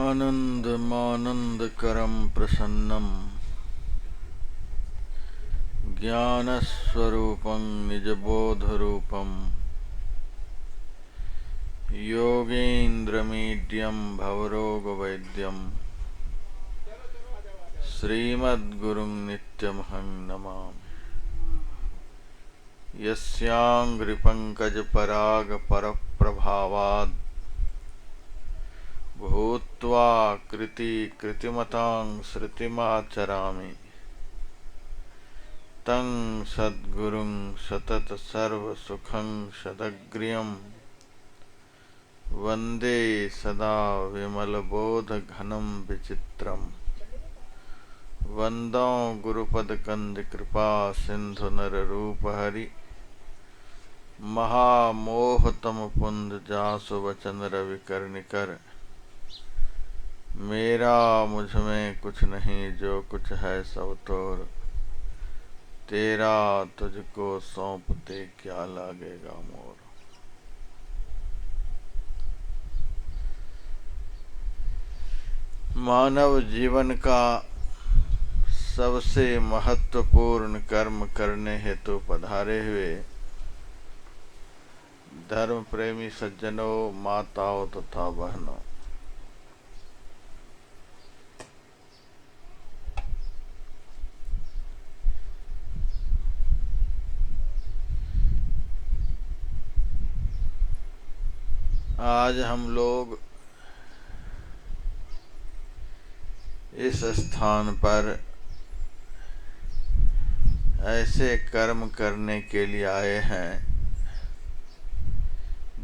आनन्दमानन्दकरं प्रसन्नं ज्ञानस्वरूपं निजबोधरूपं योगेन्द्रमीड्यं भवरोगवैद्यं श्रीमद्गुरुं नित्यमहं नमामि। यस्याङ्घ्रिपङ्कजपरागपरप्रभावाद् भूत्वा कृतिमतां श्रुतिमाचरामि तं सद्गुरुं सततसर्वसुखं सदग्र्यं वन्दे सदा विमलबोधघनं विचित्रम्। वन्दो गुरुपदकन्दकृपा सिन्धु नररूपहरि महामोहतमपुञ्ज जासु वचन रविकर्णिकर। मेरा मुझ में कुछ नहीं, जो कुछ है सब तोर, तेरा तुझको सौंपते क्या लागेगा मोर। मानव जीवन का सबसे महत्वपूर्ण कर्म करने हेतु पधारे हुए धर्म प्रेमी सज्जनों, माताओं तथा बहनों, आज हम लोग इस स्थान पर ऐसे कर्म करने के लिए आए हैं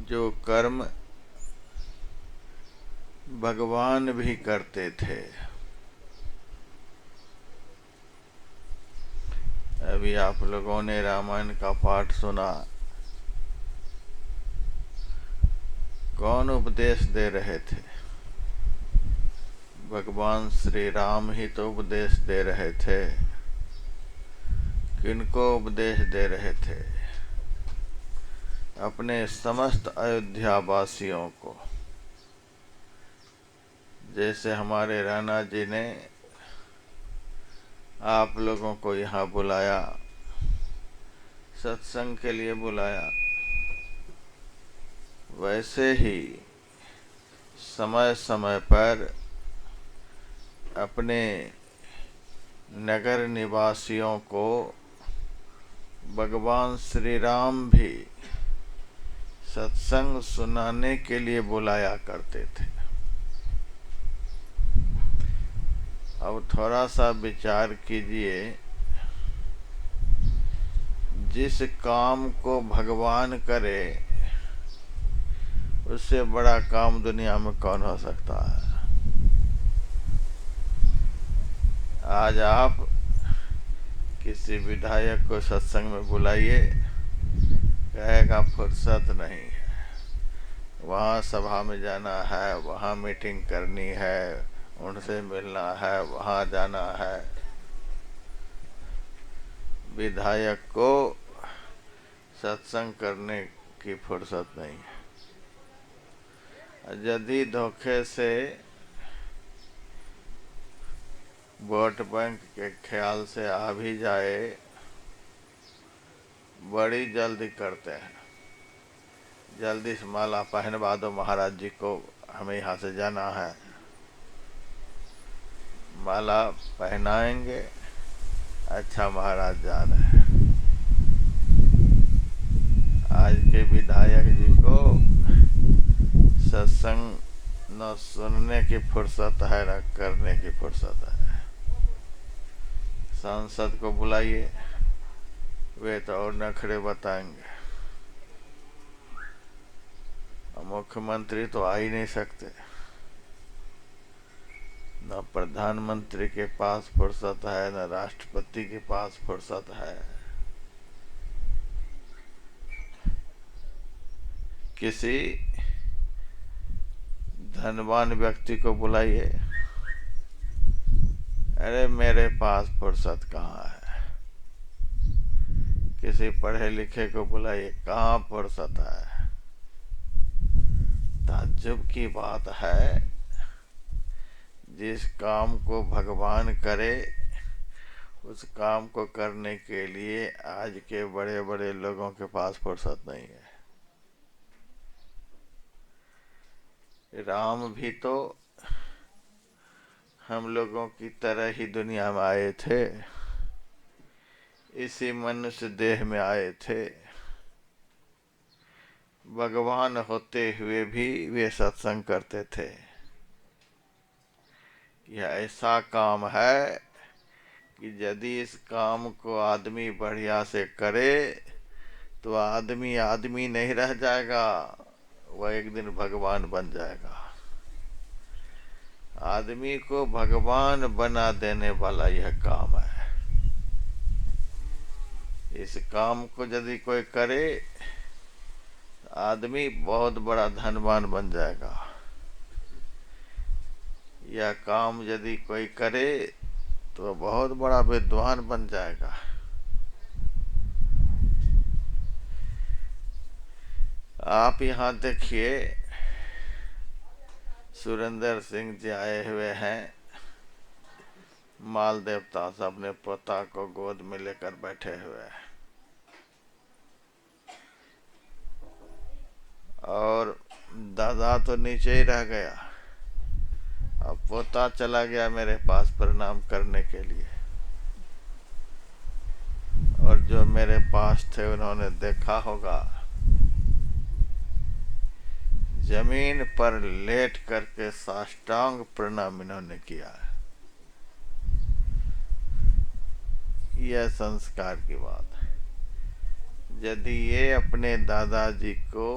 जो कर्म भगवान भी करते थे। अभी आप लोगों ने रामायण का पाठ सुना। कौन उपदेश दे रहे थे? भगवान श्री राम ही तो उपदेश दे रहे थे। किनको उपदेश दे रहे थे? अपने समस्त अयोध्या वासियों को। जैसे हमारे राणा जी ने आप लोगों को यहाँ बुलाया, सत्संग के लिए बुलाया, वैसे ही समय समय पर अपने नगर निवासियों को भगवान श्री राम भी सत्संग सुनाने के लिए बुलाया करते थे। अब थोड़ा सा विचार कीजिए, जिस काम को भगवान करे उससे बड़ा काम दुनिया में कौन हो सकता है। आज आप किसी विधायक को सत्संग में बुलाइए, कहेगा फुर्सत नहीं है, वहाँ सभा में जाना है, वहाँ मीटिंग करनी है, उनसे मिलना है, वहाँ जाना है। विधायक को सत्संग करने की फुर्सत नहीं है। यदि धोखे से वोट बैंक के ख्याल से आ भी जाए, बड़ी जल्दी करते हैं। जल्दी से माला पहनवा दो महाराज जी को, हमें यहाँ से जाना है। माला पहनाएंगे, अच्छा महाराज जा रहे हैं। आज के विधायक जी को सत्संग न सुनने की फुर्सत है, न करने की फुर्सत है। सांसद को बुलाइए, वे तो और नखरे बताएंगे। मुख्यमंत्री तो आ ही नहीं सकते, न प्रधानमंत्री के पास फुर्सत है, न राष्ट्रपति के पास फुर्सत है। किसी धनवान व्यक्ति को बुलाइए, अरे मेरे पास फुर्सत कहाँ है। किसी पढ़े लिखे को बुलाइए, कहाँ फुर्सत है। ताज्जुब की बात है जिस काम को भगवान करे उस काम को करने के लिए आज के बड़े बड़े लोगों के पास फुर्सत नहीं है। राम भी तो हम लोगों की तरह ही दुनिया में आए थे, इसी मनुष्य देह में आए थे। भगवान होते हुए भी वे सत्संग करते थे। यह ऐसा काम है कि यदि इस काम को आदमी बढ़िया से करे तो आदमी आदमी नहीं रह जाएगा, वह एक दिन भगवान बन जाएगा। आदमी को भगवान बना देने वाला यह काम है। इस काम को यदि कोई करे आदमी बहुत बड़ा धनवान बन जाएगा। यह काम यदि कोई करे तो बहुत बड़ा विद्वान बन जाएगा। आप यहाँ देखिए, सुरेंद्र सिंह जी आए हुए हैं, माल देवता से अपने पोता को गोद में लेकर बैठे हुए हैं और दादा तो नीचे ही रह गया। अब पोता चला गया मेरे पास प्रणाम करने के लिए, और जो मेरे पास थे उन्होंने देखा होगा जमीन पर लेट करके साष्टांग प्रणाम इन्होंने किया है। यह संस्कार की बात है। यदि ये अपने दादाजी को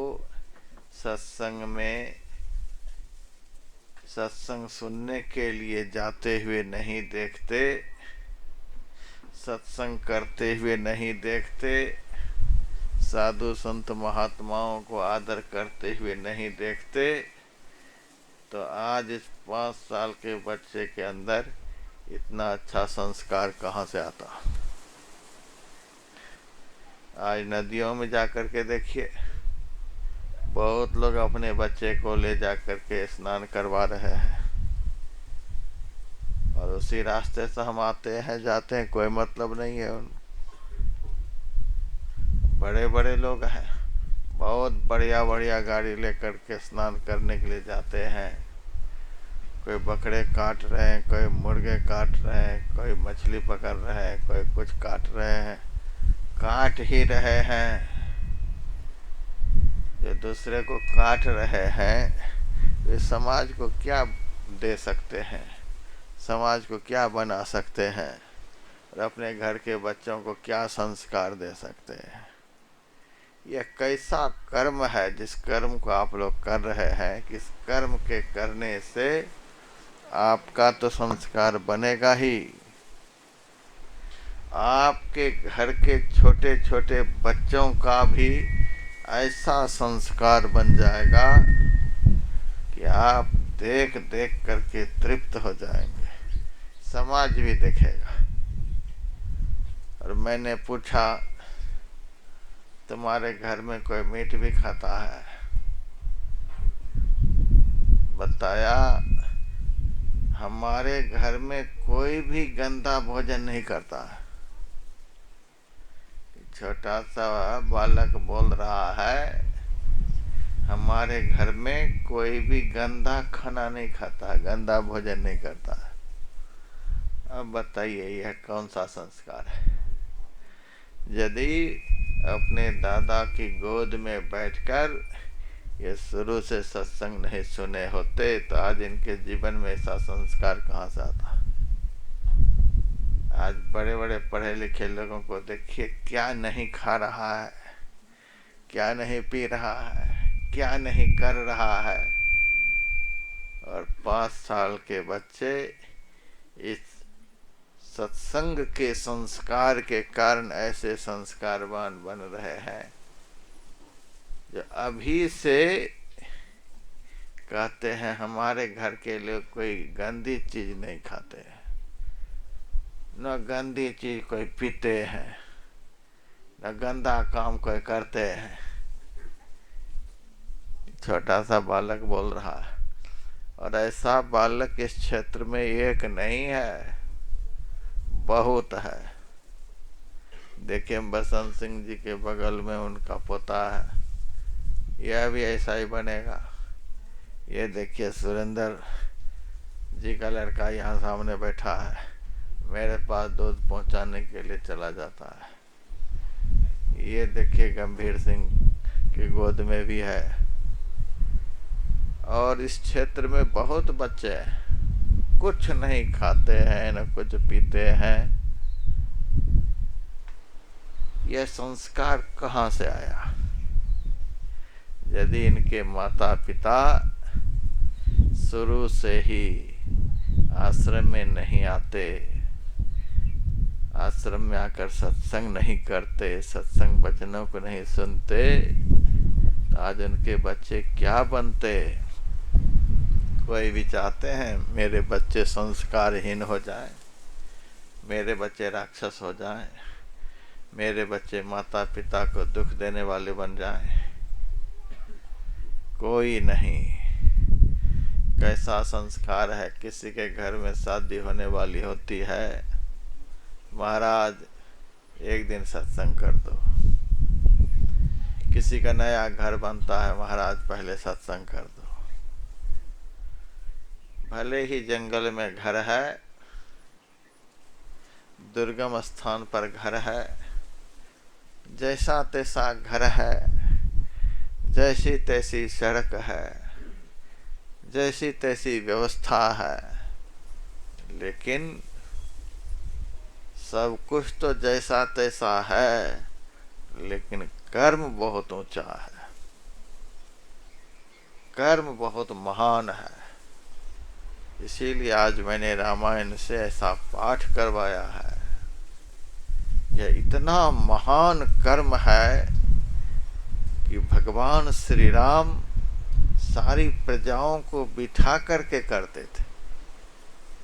सत्संग सुनने के लिए जाते हुए नहीं देखते, सत्संग करते हुए नहीं देखते, साधु संत महात्माओं को आदर करते हुए नहीं देखते, तो आज इस 5 साल के बच्चे के अंदर इतना अच्छा संस्कार कहाँ से आता। आज नदियों में जाकर के देखिए, बहुत लोग अपने बच्चे को ले जाकर के स्नान करवा रहे हैं, और उसी रास्ते से हम आते हैं जाते हैं, कोई मतलब नहीं है उन बड़े बड़े लोग हैं, बहुत बढ़िया बढ़िया गाड़ी लेकर के स्नान करने के लिए जाते हैं। कोई बकरे काट रहे हैं, कोई मुर्गे काट रहे हैं, कोई मछली पकड़ रहे हैं, कोई कुछ काट रहे हैं, काट ही रहे हैं। जो दूसरे को काट रहे हैं वे समाज को क्या दे सकते हैं, समाज को क्या बना सकते हैं, और अपने घर के बच्चों को क्या संस्कार दे सकते हैं। यह कैसा कर्म है जिस कर्म को आप लोग कर रहे हैं, किस कर्म के करने से आपका तो संस्कार बनेगा ही, आपके घर के छोटे छोटे बच्चों का भी ऐसा संस्कार बन जाएगा कि आप देख देख करके तृप्त हो जाएंगे, समाज भी देखेगा। और मैंने पूछा, तुम्हारे घर में कोई मीट भी खाता है? बताया, हमारे घर में कोई भी गंदा भोजन नहीं करता। छोटा सा बालक बोल रहा है, हमारे घर में कोई भी गंदा खाना नहीं खाता, गंदा भोजन नहीं करता। अब बताइए यह कौन सा संस्कार है। यदि अपने दादा की गोद में बैठकर ये शुरू से सत्संग नहीं सुने होते तो आज इनके जीवन में ऐसा संस्कार कहाँ से आता। आज बड़े बड़े पढ़े लिखे लोगों को देखिए, क्या नहीं खा रहा है, क्या नहीं पी रहा है, क्या नहीं कर रहा है, और 5 साल के बच्चे इस सत्संग के संस्कार के कारण ऐसे संस्कारवान बन रहे हैं जो अभी से कहते हैं हमारे घर के लोग कोई गंदी चीज नहीं खाते हैं, न गंदी चीज कोई पीते हैं, न गंदा काम कोई करते हैं। छोटा सा बालक बोल रहा है, और ऐसा बालक इस क्षेत्र में एक नहीं है, बहुत है। देखिए बसंत सिंह जी के बगल में उनका पोता है, यह भी ऐसा ही बनेगा। ये देखिए सुरेंद्र जी का लड़का यहाँ सामने बैठा है, मेरे पास दूध पहुँचाने के लिए चला जाता है। ये देखिए गंभीर सिंह की गोद में भी है। और इस क्षेत्र में बहुत बच्चे हैं, कुछ नहीं खाते हैं न कुछ पीते हैं। यह संस्कार कहाँ से आया? यदि इनके माता पिता शुरू से ही आश्रम में नहीं आते, आश्रम में आकर सत्संग नहीं करते, सत्संग वचनों को नहीं सुनते, तो आज उनके बच्चे क्या बनते? कोई भी चाहते हैं मेरे बच्चे संस्कारहीन हो जाएं, मेरे बच्चे राक्षस हो जाएं, मेरे बच्चे माता पिता को दुख देने वाले बन जाएं? कोई नहीं। कैसा संस्कार है, किसी के घर में शादी होने वाली होती है, महाराज एक दिन सत्संग कर दो। किसी का नया घर बनता है, महाराज पहले सत्संग कर दो। भले ही जंगल में घर है, दुर्गम स्थान पर घर है, जैसा तैसा घर है, जैसी तैसी सड़क है, जैसी तैसी व्यवस्था है, लेकिन सब कुछ तो जैसा तैसा है, लेकिन कर्म बहुत ऊंचा है, कर्म बहुत महान है। इसीलिए आज मैंने रामायण से ऐसा पाठ करवाया है। यह इतना महान कर्म है कि भगवान श्री राम सारी प्रजाओं को बिठा करके करते थे।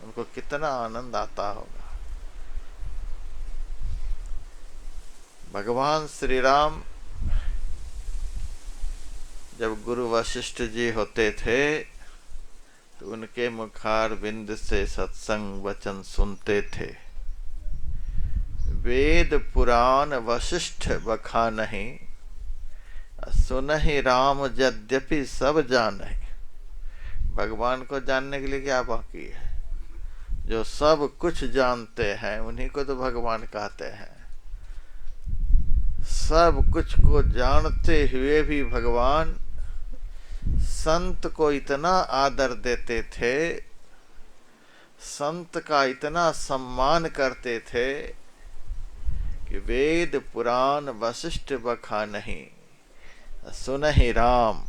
उनको कितना आनंद आता होगा। भगवान श्री राम जब गुरु वशिष्ठ जी होते थे तो उनके मुखारविंद से सत्संग वचन सुनते थे। वेद पुराण वशिष्ठ बखानहि, सुनहि राम यद्यपि सब जानहि। भगवान को जानने के लिए क्या बाकी है? जो सब कुछ जानते हैं उन्हीं को तो भगवान कहते हैं। सब कुछ को जानते हुए भी भगवान संत को इतना आदर देते थे, संत का इतना सम्मान करते थे कि वेद पुराण वशिष्ठ बखानहि, सुनहि राम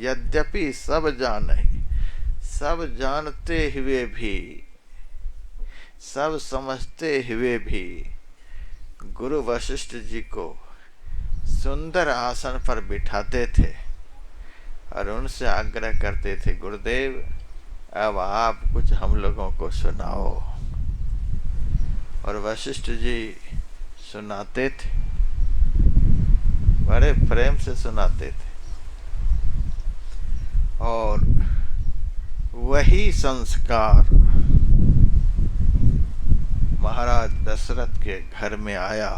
यद्यपि सब जानहि। सब जानते हुए भी, सब समझते हुए भी गुरु वशिष्ठ जी को सुंदर आसन पर बिठाते थे और उनसे आग्रह करते थे, गुरुदेव अब आप कुछ हम लोगों को सुनाओ। और वशिष्ठ जी सुनाते थे, बड़े प्रेम से सुनाते थे। और वही संस्कार महाराज दशरथ के घर में आया,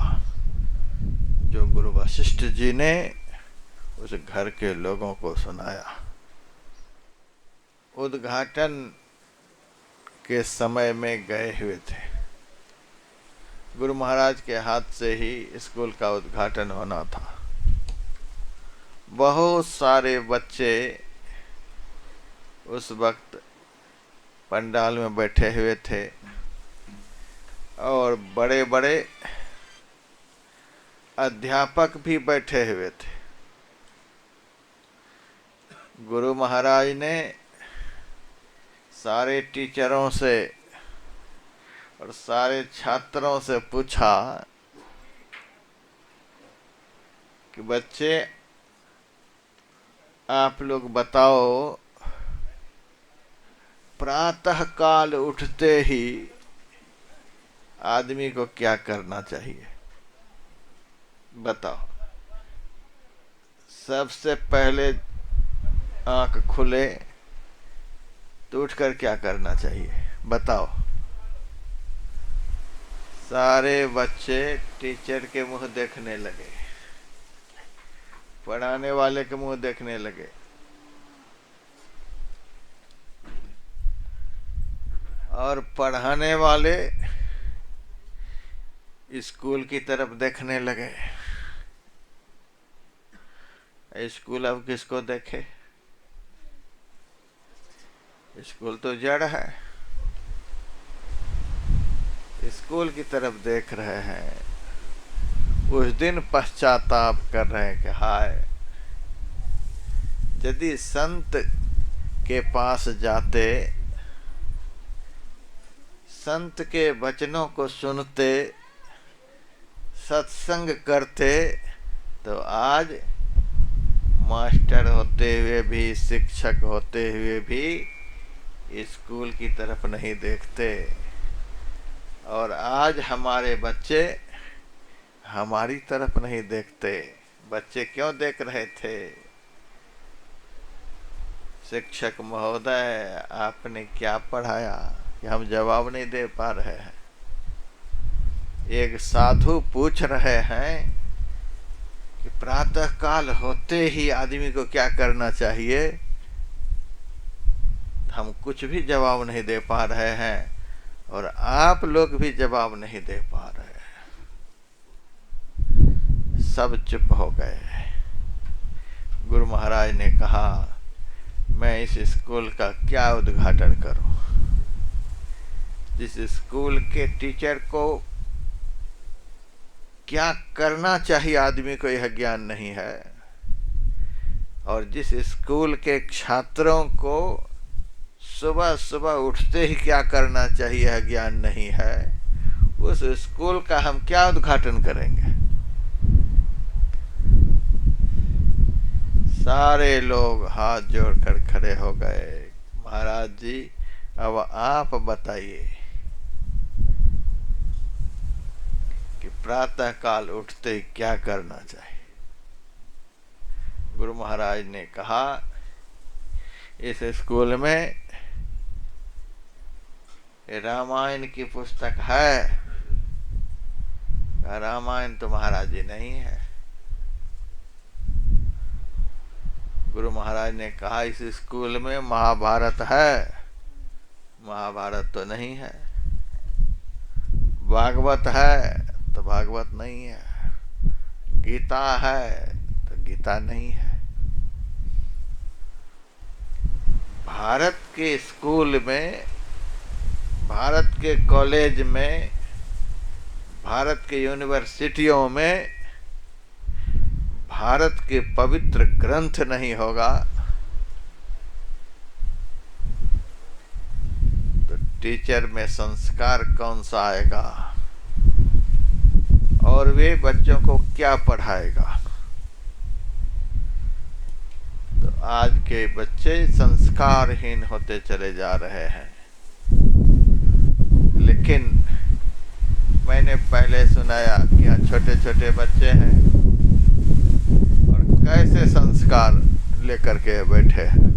जो गुरु वशिष्ठ जी ने उस घर के लोगों को सुनाया। उद्घाटन के समय में गए हुए थे। गुरु महाराज के हाथ से ही स्कूल का उद्घाटन होना था। बहुत सारे बच्चे उस वक्त पंडाल में बैठे हुए थे और बड़े बड़े अध्यापक भी बैठे हुए थे। गुरु महाराज ने सारे टीचरों से और सारे छात्रों से पूछा कि बच्चे आप लोग बताओ, प्रातः काल उठते ही आदमी को क्या करना चाहिए? बताओ। सबसे पहले आंख खुले, तो उठकर क्या करना चाहिए बताओ। सारे बच्चे टीचर के मुंह देखने लगे, पढ़ाने वाले के मुंह देखने लगे, और पढ़ाने वाले स्कूल की तरफ देखने लगे। स्कूल अब किसको देखे? स्कूल तो जड़ है, स्कूल की तरफ देख रहे हैं। उस दिन पश्चाताप कर रहे हैं कि हाय, यदि संत के पास जाते, संत के वचनों को सुनते, सत्संग करते, तो आज मास्टर होते हुए भी, शिक्षक होते हुए भी स्कूल की तरफ नहीं देखते। और आज हमारे बच्चे हमारी तरफ नहीं देखते। बच्चे क्यों देख रहे थे? शिक्षक महोदय आपने क्या पढ़ाया कि हम जवाब नहीं दे पा रहे हैं। एक साधु पूछ रहे हैं कि प्रातः काल होते ही आदमी को क्या करना चाहिए। हम कुछ भी जवाब नहीं दे पा रहे हैं और आप लोग भी जवाब नहीं दे पा रहे हैं। सब चुप हो गए। गुरु महाराज ने कहा, मैं इस स्कूल का क्या उद्घाटन करूं? जिस स्कूल के टीचर को क्या करना चाहिए आदमी को यह ज्ञान नहीं है, और जिस स्कूल के छात्रों को सुबह सुबह उठते ही क्या करना चाहिए यह ज्ञान नहीं है, उस स्कूल का हम क्या उद्घाटन करेंगे? सारे लोग हाथ जोड़कर खड़े हो गए। महाराज जी, अब आप बताइए कि प्रातः काल उठते ही क्या करना चाहिए। गुरु महाराज ने कहा, इस स्कूल में रामायण की पुस्तक है। रामायण तो महाराज जी नहीं है। गुरु महाराज ने कहा, इस स्कूल में महाभारत है। महाभारत तो नहीं है। भागवत है तो भागवत नहीं है। गीता है तो गीता नहीं है। भारत के स्कूल में, भारत के कॉलेज में, भारत के यूनिवर्सिटियों में भारत के पवित्र ग्रंथ नहीं होगा तो टीचर में संस्कार कौन सा आएगा? और वे बच्चों को क्या पढ़ाएगा? तो आज के बच्चे संस्कारहीन होते चले जा रहे हैं। लेकिन मैंने पहले सुनाया कि यहाँ छोटे छोटे बच्चे हैं और कैसे संस्कार लेकर के बैठे हैं।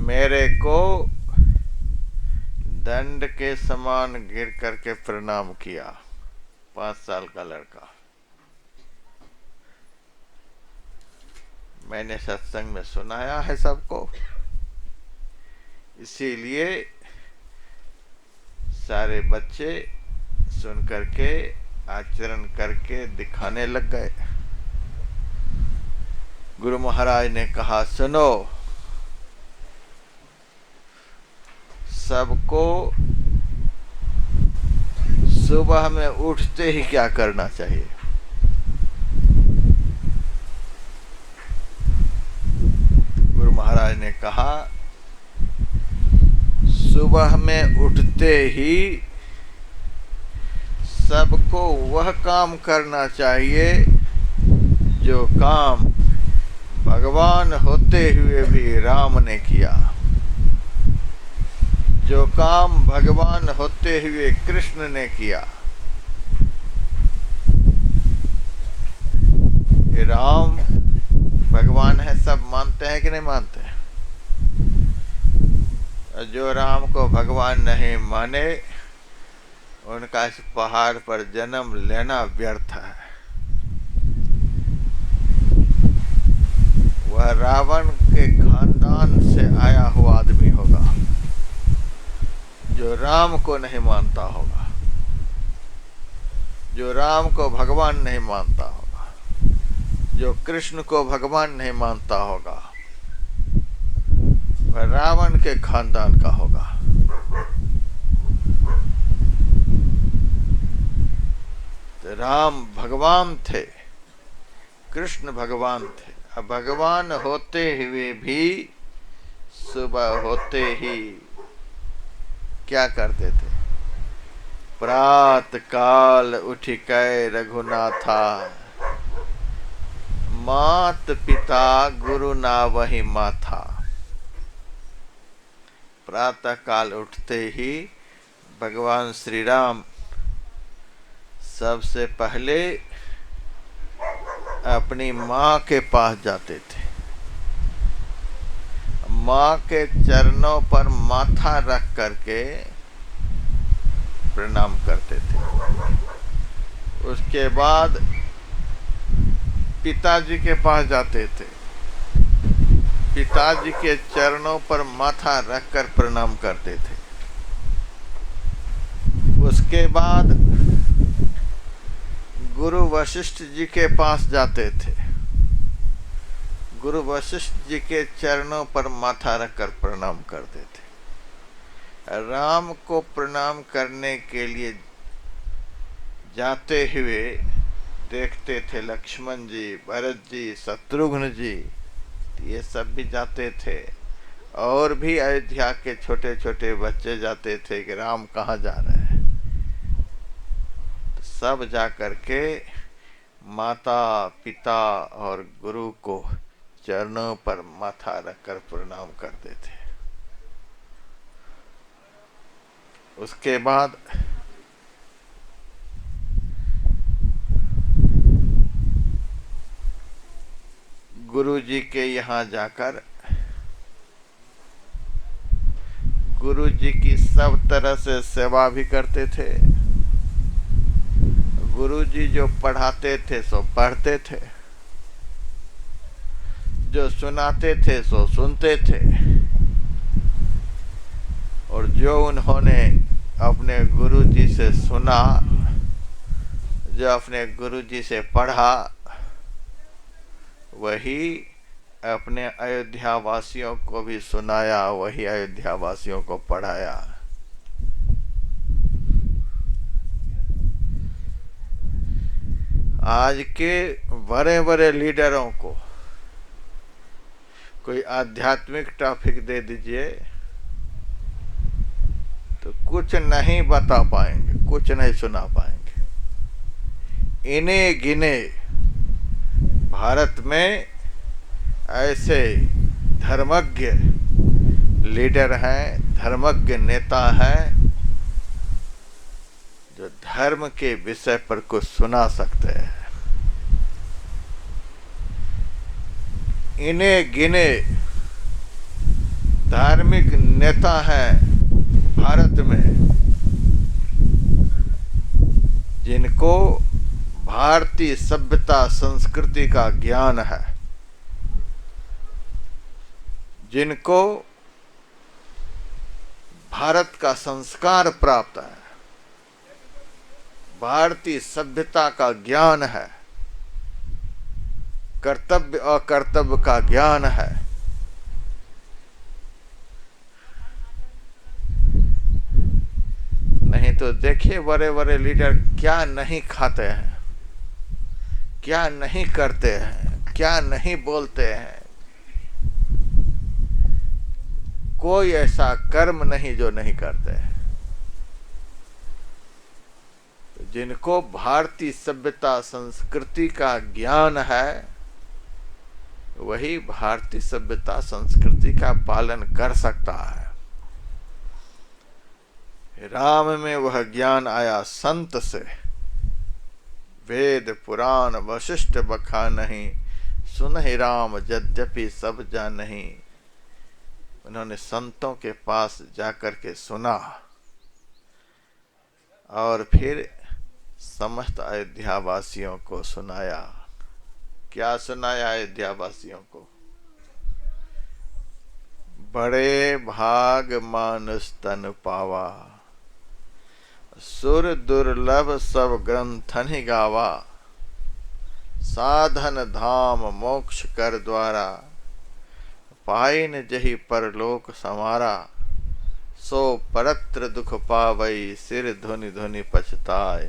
मेरे को दंड के समान गिर करके प्रणाम किया 5 साल का लड़का। मैंने सत्संग में सुनाया है सबको, इसीलिए सारे बच्चे सुन करके आचरण करके दिखाने लग गए। गुरु महाराज ने कहा, सुनो, सबको सुबह में उठते ही क्या करना चाहिए? गुरु महाराज ने कहा, सुबह में उठते ही सबको वह काम करना चाहिए जो काम भगवान होते हुए भी राम ने किया, जो काम भगवान होते हुए कृष्ण ने किया। राम भगवान है, सब मानते हैं कि नहीं मानते हैं? जो राम को भगवान नहीं माने उनका इस पहाड़ पर जन्म लेना व्यर्थ है। वह रावण के खानदान से आया हुआ आदमी होगा जो राम को नहीं मानता होगा, जो राम को भगवान नहीं मानता होगा, जो कृष्ण को भगवान नहीं मानता होगा, वह रावण के खानदान का होगा। तो राम भगवान थे, कृष्ण भगवान थे। अब भगवान होते हुए भी सुबह होते ही क्या करते थे? प्रात काल उठ कै रघुनाथा, मात पिता गुरु ना वही माथा। प्रातः काल उठते ही भगवान श्री राम सबसे पहले अपनी माँ के पास जाते थे, माँ के चरणों पर माथा रख करके प्रणाम करते थे। उसके बाद पिताजी के पास जाते थे, पिताजी के चरणों पर माथा रखकर प्रणाम करते थे। उसके बाद गुरु वशिष्ठ जी के पास जाते थे, गुरु वशिष्ठ जी के चरणों पर माथा रखकर प्रणाम करते थे। राम को प्रणाम करने के लिए जाते हुए देखते थे लक्ष्मण जी, भरत जी, शत्रुघ्न जी, ये सब भी जाते थे। और भी अयोध्या के छोटे छोटे बच्चे जाते थे कि राम कहाँ जा रहे हैं। तो सब जा करके माता पिता और गुरु को चरणों पर माथा रखकर प्रणाम करते थे। उसके बाद गुरु जी के यहाँ जाकर गुरु जी की सब तरह से सेवा भी करते थे। गुरु जी जो पढ़ाते थे सो पढ़ते थे, जो सुनाते थे सो सुनते थे, और जो उन्होंने अपने गुरु जी से सुना, जो अपने गुरु जी से पढ़ा, वही अपने अयोध्या वासियों को भी सुनाया, वही अयोध्या वासियों को पढ़ाया। आज के बड़े बड़े लीडरों को कोई आध्यात्मिक टॉपिक दे दीजिए तो कुछ नहीं बता पाएंगे, कुछ नहीं सुना पाएंगे। इन्हें गिने भारत में ऐसे धर्मज्ञ लीडर हैं, धर्मज्ञ नेता हैं, जो धर्म के विषय पर कुछ सुना सकते हैं। इन्हें गिने धार्मिक नेता हैं भारत में, जिनको भारतीय सभ्यता संस्कृति का ज्ञान है, जिनको भारत का संस्कार प्राप्त है, भारतीय सभ्यता का ज्ञान है, कर्तव्य अकर्तव्य का ज्ञान है। नहीं तो देखिए बड़े बड़े लीडर क्या नहीं खाते हैं, क्या नहीं करते हैं, क्या नहीं बोलते हैं। कोई ऐसा कर्म नहीं जो नहीं करते हैं। जिनको भारतीय सभ्यता संस्कृति का ज्ञान है, वही भारतीय सभ्यता संस्कृति का पालन कर सकता है। राम में वह ज्ञान आया संत से, वेद पुराण वशिष्ठ बखानहि, सुनहि राम यद्यपि सब जानहि। उन्होंने संतों के पास जाकर के सुना और फिर समस्त अयोध्या वासियों को सुनाया। क्या सुनाया अयोध्या वासियों को? बड़े भाग मानुष तन पावा, सुर दुर्लभ सब ग्रंथन ही गावा, साधन धाम मोक्ष कर द्वारा, पाइन जही परलोक समारा, सो परत्र दुख पावई, सिर धुनि धुनि पछताए,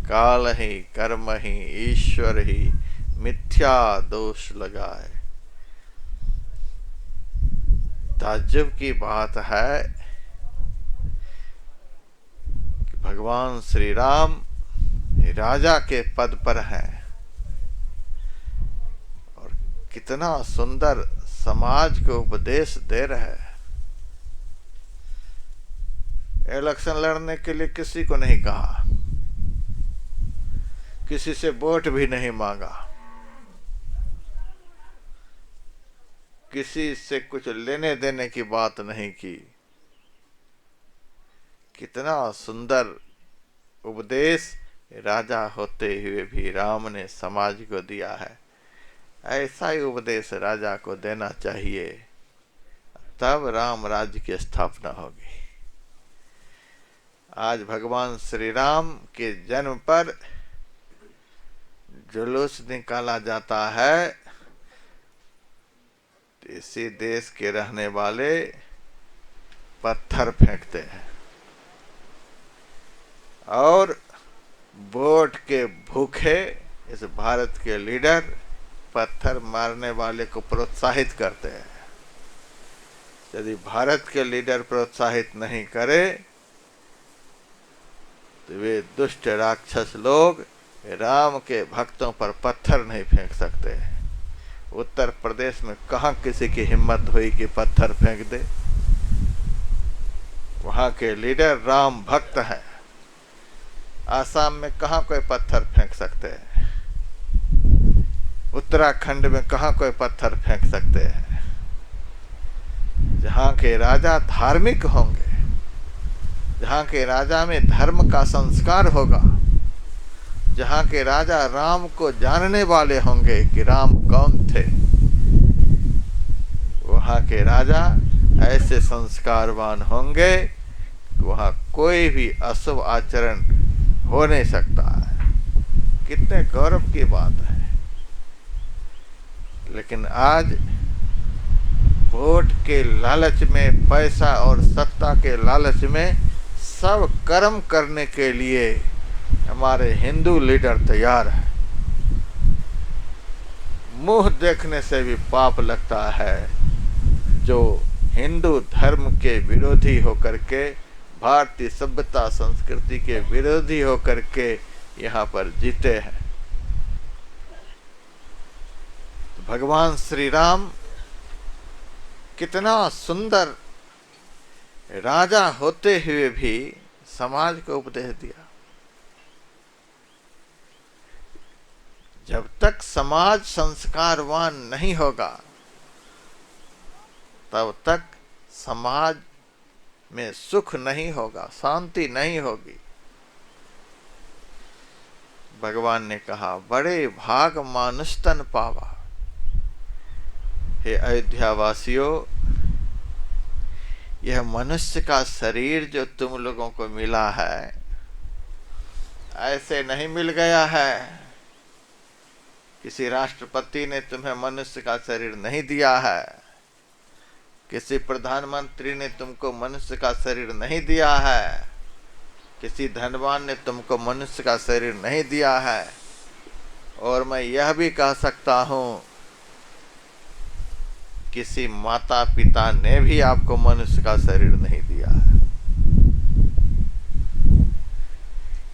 काल ही कर्म ही ईश्वर ही मिथ्या दोष लगाए। ताज्जुब की बात है कि भगवान श्री राम राजा के पद पर हैं और कितना सुंदर समाज को उपदेश दे रहे हैं। इलेक्शन लड़ने के लिए किसी को नहीं कहा, किसी से वोट भी नहीं मांगा, किसी से कुछ लेने देने की बात नहीं की। कितना सुंदर उपदेश राजा होते हुए भी राम ने समाज को दिया है। ऐसा ही उपदेश राजा को देना चाहिए, तब राम राज्य की स्थापना होगी। आज भगवान श्री राम के जन्म पर जुलूस निकाला जाता है, तो इसी देश के रहने वाले पत्थर फेंकते हैं और वोट के भूखे इस भारत के लीडर पत्थर मारने वाले को प्रोत्साहित करते हैं। यदि भारत के लीडर प्रोत्साहित नहीं करे तो वे दुष्ट राक्षस लोग राम के भक्तों पर पत्थर नहीं फेंक सकते। उत्तर प्रदेश में कहाँ किसी की हिम्मत हुई कि पत्थर फेंक दे? वहां के लीडर राम भक्त हैं। आसाम में कहाँ कोई पत्थर फेंक सकते हैं? उत्तराखंड में कहाँ कोई पत्थर फेंक सकते हैं? जहाँ के राजा धार्मिक होंगे, जहाँ के राजा में धर्म का संस्कार होगा, जहाँ के राजा राम को जानने वाले होंगे कि राम कौन थे, वहाँ के राजा ऐसे संस्कारवान होंगे कि वहाँ कोई भी अशुभ आचरण हो नहीं सकता है। कितने गौरव की बात है। लेकिन आज वोट के लालच में, पैसा और सत्ता के लालच में सब कर्म करने के लिए हमारे हिंदू लीडर तैयार है। मुंह देखने से भी पाप लगता है जो हिंदू धर्म के विरोधी होकर के, भारतीय सभ्यता संस्कृति के विरोधी होकर के यहाँ पर जीते हैं। तो भगवान श्री राम कितना सुंदर राजा होते हुए भी समाज को उपदेश दिया। जब तक समाज संस्कारवान नहीं होगा तब तक समाज में सुख नहीं होगा, शांति नहीं होगी। भगवान ने कहा बड़े भाग मानुष तन पावा। हे अयोध्या वासियों, यह मनुष्य का शरीर जो तुम लोगों को मिला है ऐसे नहीं मिल गया है। किसी राष्ट्रपति ने तुम्हें मनुष्य का शरीर नहीं दिया है, किसी प्रधानमंत्री ने तुमको मनुष्य का शरीर नहीं दिया है, किसी धनवान ने तुमको मनुष्य का शरीर नहीं दिया है। और मैं यह भी कह सकता हूँ किसी माता पिता ने भी आपको मनुष्य का शरीर नहीं दिया है।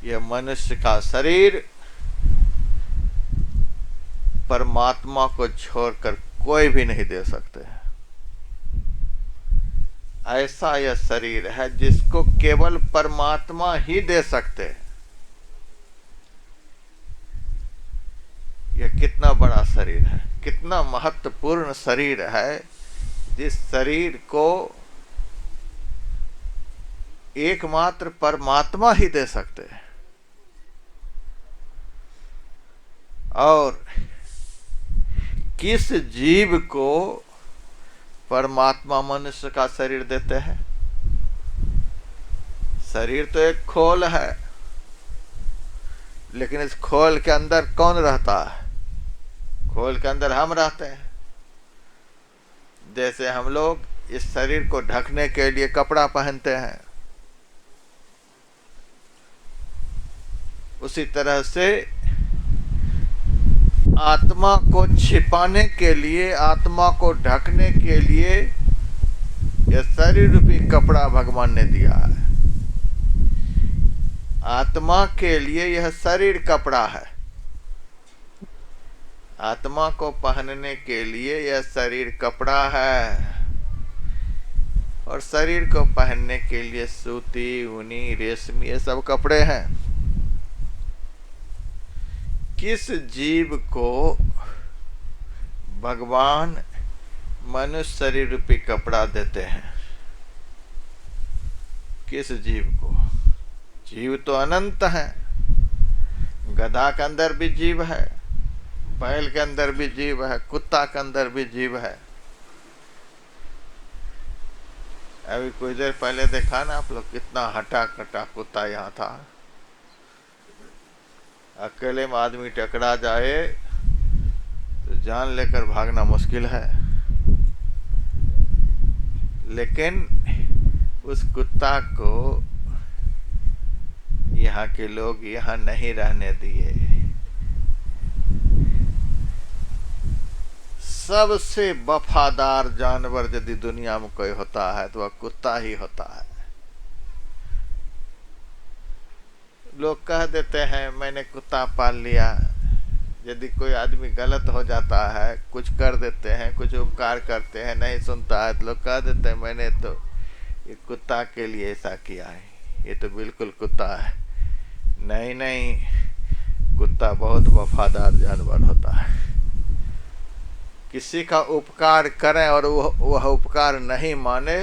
यह मनुष्य का शरीर परमात्मा को छोड़कर कोई भी नहीं दे सकते। ऐसा यह शरीर है जिसको केवल परमात्मा ही दे सकते। यह कितना बड़ा शरीर है, कितना महत्वपूर्ण शरीर है। जिस शरीर को एकमात्र परमात्मा ही दे सकते हैं, और किस जीव को परमात्मा मनुष्य का शरीर देते हैं? शरीर तो एक खोल है, लेकिन इस खोल के अंदर कौन रहता है? खोल के अंदर हम रहते हैं। जैसे हम लोग इस शरीर को ढकने के लिए कपड़ा पहनते हैं, उसी तरह से आत्मा को छिपाने के लिए, आत्मा को ढकने के लिए यह शरीर रूपी कपड़ा भगवान ने दिया है। आत्मा के लिए यह शरीर कपड़ा है। आत्मा को पहनने के लिए यह शरीर कपड़ा है, और शरीर को पहनने के लिए सूती, ऊनी, रेशमी ये सब कपड़े हैं। किस जीव को भगवान मनुष्य शरीर रूपी कपड़ा देते हैं? किस जीव को? जीव तो अनंत है। गधा के अंदर भी जीव है, बैल के अंदर भी जीव है, कुत्ता के अंदर भी जीव है। अभी कुछ देर पहले देखा ना आप लोग, कितना हटा कटा कुत्ता यहाँ था। अकेले में आदमी टकरा जाए तो जान लेकर भागना मुश्किल है, लेकिन उस कुत्ता को यहाँ के लोग यहाँ नहीं रहने दिए। सबसे वफादार जानवर यदि दुनिया में कोई होता है तो वह कुत्ता ही होता है। लोग कह देते हैं मैंने कुत्ता पाल लिया। यदि कोई आदमी गलत हो जाता है, कुछ कर देते हैं, कुछ उपकार करते हैं, नहीं सुनता है, तो लोग कह देते हैं मैंने तो ये कुत्ता के लिए ऐसा किया है, ये तो बिल्कुल कुत्ता है। नहीं नहीं, कुत्ता बहुत वफादार जानवर होता है। किसी का उपकार करें और वह उपकार नहीं माने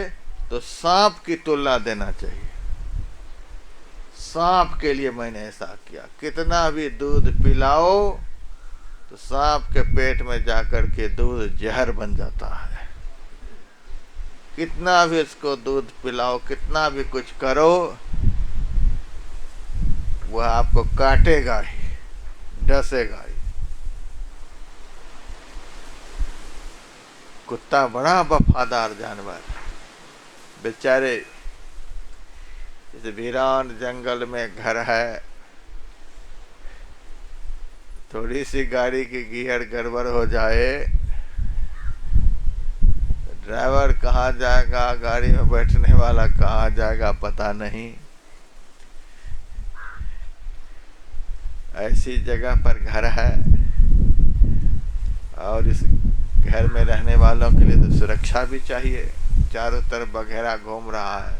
तो सांप की तुलना देना चाहिए। सांप के लिए मैंने ऐसा किया, कितना भी दूध पिलाओ तो सांप के पेट में जाकर के दूध जहर बन जाता है। कितना भी इसको दूध पिलाओ, कितना भी कुछ करो, वह आपको काटेगा ही, डसेगा ही। कुत्ता बड़ा वफादार जानवर। बेचारे इस वीरान जंगल में घर है, थोड़ी सी गाड़ी की गियर गड़बड़ हो जाए, ड्राइवर कहाँ जाएगा, गाड़ी में बैठने वाला कहाँ जाएगा पता नहीं। ऐसी जगह पर घर है, और इस घर में रहने वालों के लिए तो सुरक्षा भी चाहिए। चारों तरफ बघेरा घूम रहा है।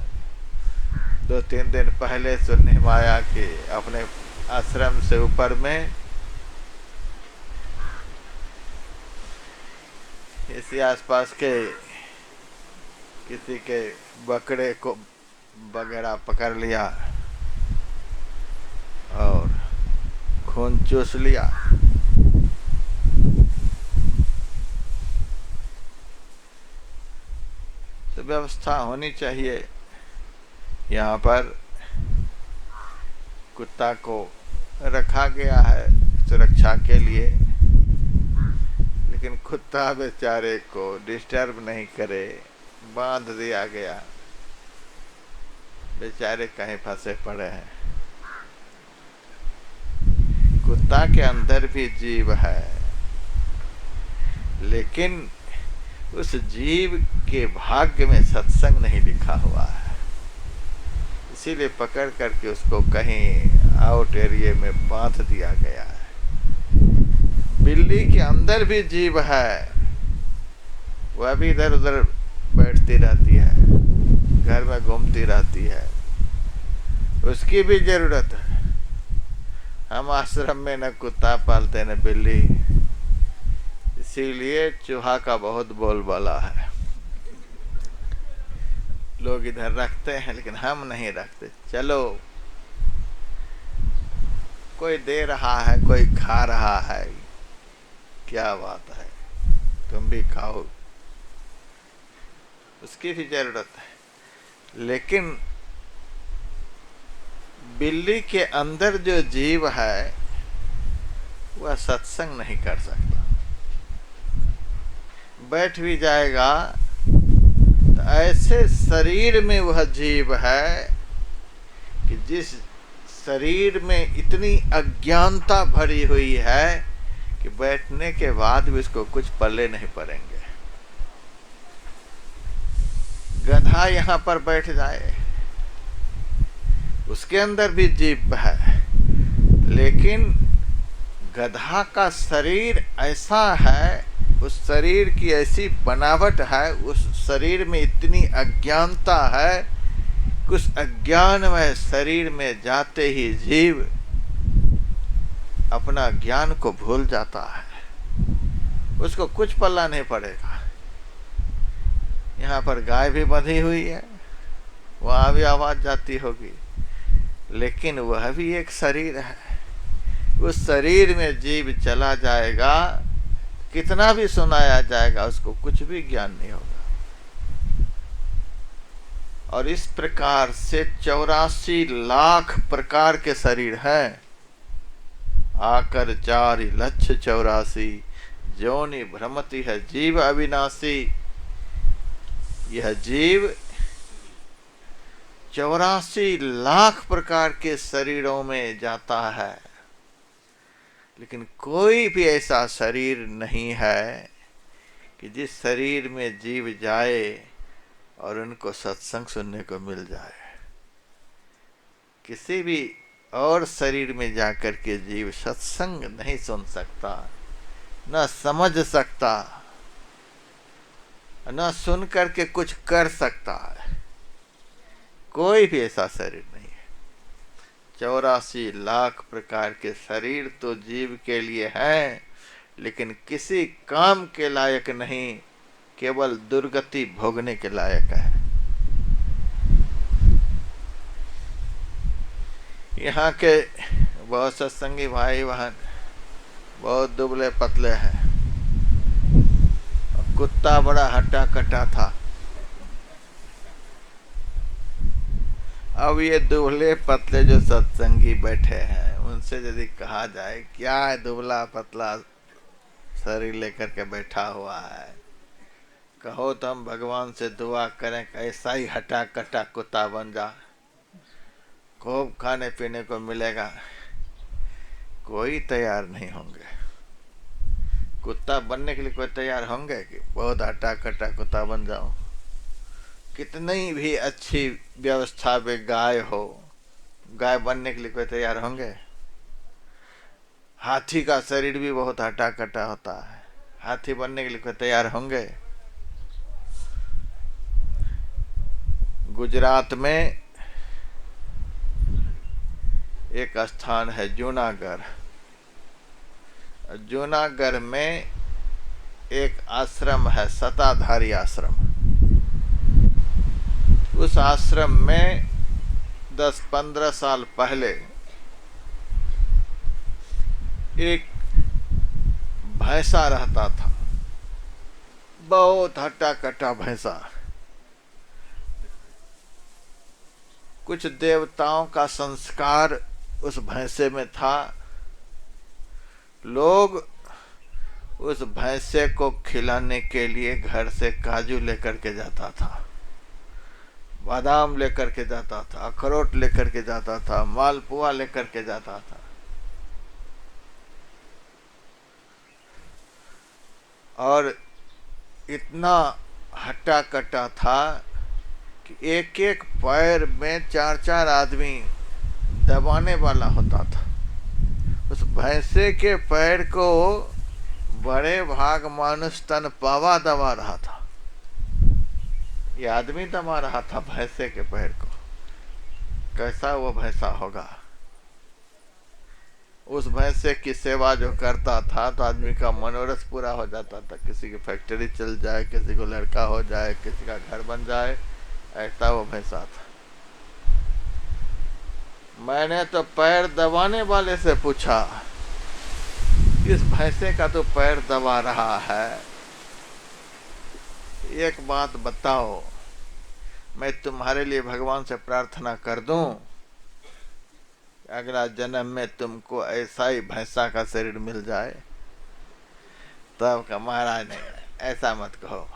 2-3 दिन पहले सुनने में आया कि अपने आश्रम से ऊपर में इसी आसपास के किसी के बकरे को बघेरा पकड़ लिया और खून चूस लिया। तो व्यवस्था होनी चाहिए। यहाँ पर कुत्ता को रखा गया है सुरक्षा के लिए, लेकिन कुत्ता बेचारे को डिस्टर्ब नहीं करे, बांध दिया गया। बेचारे कहीं फंसे पड़े हैं। कुत्ता के अंदर भी जीव है, लेकिन उस जीव के भाग्य में सत्संग नहीं लिखा हुआ है, इसीलिए पकड़ करके उसको कहीं आउट एरिया में बांध दिया गया है। बिल्ली के अंदर भी जीव है, वह भी इधर उधर बैठती रहती है, घर में घूमती रहती है, उसकी भी जरूरत है। हम आश्रम में न कुत्ता पालते न बिल्ली, इसीलिए चूहा का बहुत बोलबाला है। लोग इधर रखते हैं लेकिन हम नहीं रखते। चलो, कोई दे रहा है, कोई खा रहा है, क्या बात है, तुम भी खाओ, उसकी भी जरूरत है। लेकिन बिल्ली के अंदर जो जीव है वह सत्संग नहीं कर सकता। बैठ भी जाएगा तो ऐसे शरीर में वह जीव है कि जिस शरीर में इतनी अज्ञानता भरी हुई है कि बैठने के बाद भी उसको कुछ पल्ले नहीं पड़ेंगे। गधा यहां पर बैठ जाए, उसके अंदर भी जीव है, लेकिन गधा का शरीर ऐसा है, उस शरीर की ऐसी बनावट है, उस शरीर में इतनी अज्ञानता है कि उस अज्ञानमय शरीर में जाते ही जीव अपना ज्ञान को भूल जाता है, उसको कुछ पल्ला नहीं पड़ेगा। यहाँ पर गाय भी बंधी हुई है, वहां भी आवाज जाती होगी, लेकिन वह भी एक शरीर है। उस शरीर में जीव चला जाएगा, कितना भी सुनाया जाएगा उसको कुछ भी ज्ञान नहीं होगा। और इस प्रकार से 84 लाख प्रकार के शरीर हैं। आकर 4,84,000 जोनि भ्रमति है जीव अविनाशी। यह जीव 84 लाख प्रकार के शरीरों में जाता है, लेकिन कोई भी ऐसा शरीर नहीं है कि जिस शरीर में जीव जाए और उनको सत्संग सुनने को मिल जाए। किसी भी और शरीर में जाकर के जीव सत्संग नहीं सुन सकता, न समझ सकता, न सुन करके कुछ कर सकता है। कोई भी ऐसा शरीर नहीं है। 84 लाख प्रकार के शरीर तो जीव के लिए हैं, लेकिन किसी काम के लायक नहीं, केवल दुर्गति भोगने के लायक है। यहाँ के बहुत सत्संगी भाई बहन बहुत दुबले पतले हैं। कुत्ता बड़ा हट्टा कट्टा था। अब ये दुबले पतले जो सत्संगी बैठे हैं, उनसे यदि कहा जाए क्या है दुबला पतला शरीर लेकर के बैठा हुआ है, कहो तो हम भगवान से दुआ करें कि ऐसा ही हटा कटा कुत्ता बन जा, खूब खाने पीने को मिलेगा, कोई तैयार नहीं होंगे। कुत्ता बनने के लिए कोई तैयार होंगे कि बहुत हटा कटा कुत्ता बन जाओ? कितनी भी अच्छी व्यवस्था में गाय हो, गाय बनने के लिए कोई तैयार होंगे? हाथी का शरीर भी बहुत हटा कटा होता है, हाथी बनने के लिए कोई तैयार होंगे? गुजरात में एक स्थान है जूनागढ़। जूनागढ़ में एक आश्रम है, सताधारी आश्रम। उस आश्रम में 10-15 साल पहले एक भैंसा रहता था, बहुत हट्टा कट्टा भैंसा। कुछ देवताओं का संस्कार उस भैंसे में था। लोग उस भैंसे को खिलाने के लिए घर से काजू लेकर के जाता था, बादाम लेकर के जाता था, अखरोट लेकर के जाता था, मालपुआ लेकर के जाता था। और इतना हट्टा कट्टा था कि एक एक पैर में 4-4 आदमी दबाने वाला होता था। उस भैंसे के पैर को बड़े भाग मानुष तन पावा दबा रहा था। ये आदमी दबा रहा था भैंसे के पैर को। कैसा वो भैंसा होगा? उस भैंसे की सेवा जो करता था तो आदमी का मनोरथ पूरा हो जाता था। किसी की फैक्ट्री चल जाए, किसी को लड़का हो जाए, किसी का घर बन जाए, ऐसा वो भैंसा था। मैंने तो पैर दबाने वाले से पूछा, इस भैंसे का तो पैर दबा रहा है, एक बात बताओ, मैं तुम्हारे लिए भगवान से प्रार्थना कर दूं, अगला जन्म में तुमको ऐसा ही भैंसा का शरीर मिल जाए? तब का महाराज नहीं, ऐसा मत कहो।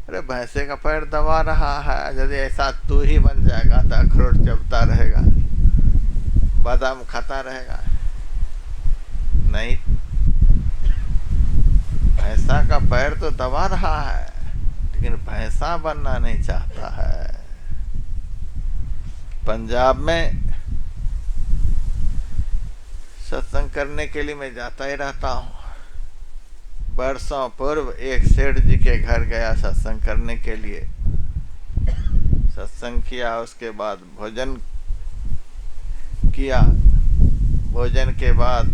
अरे भैंसे का पैर दबा रहा है, यदि ऐसा तू ही बन जाएगा तो अखरोट चबता रहेगा, बादाम खाता रहेगा। नहीं, भैंसा का पैर तो दबा रहा है, लेकिन भैंसा बनना नहीं चाहता है। पंजाब में सत्संग करने के लिए मैं जाता ही रहता हूँ। वर्षों पूर्व एक सेठ जी के घर गया सत्संग करने के लिए। सत्संग किया, उसके बाद भोजन किया। भोजन के बाद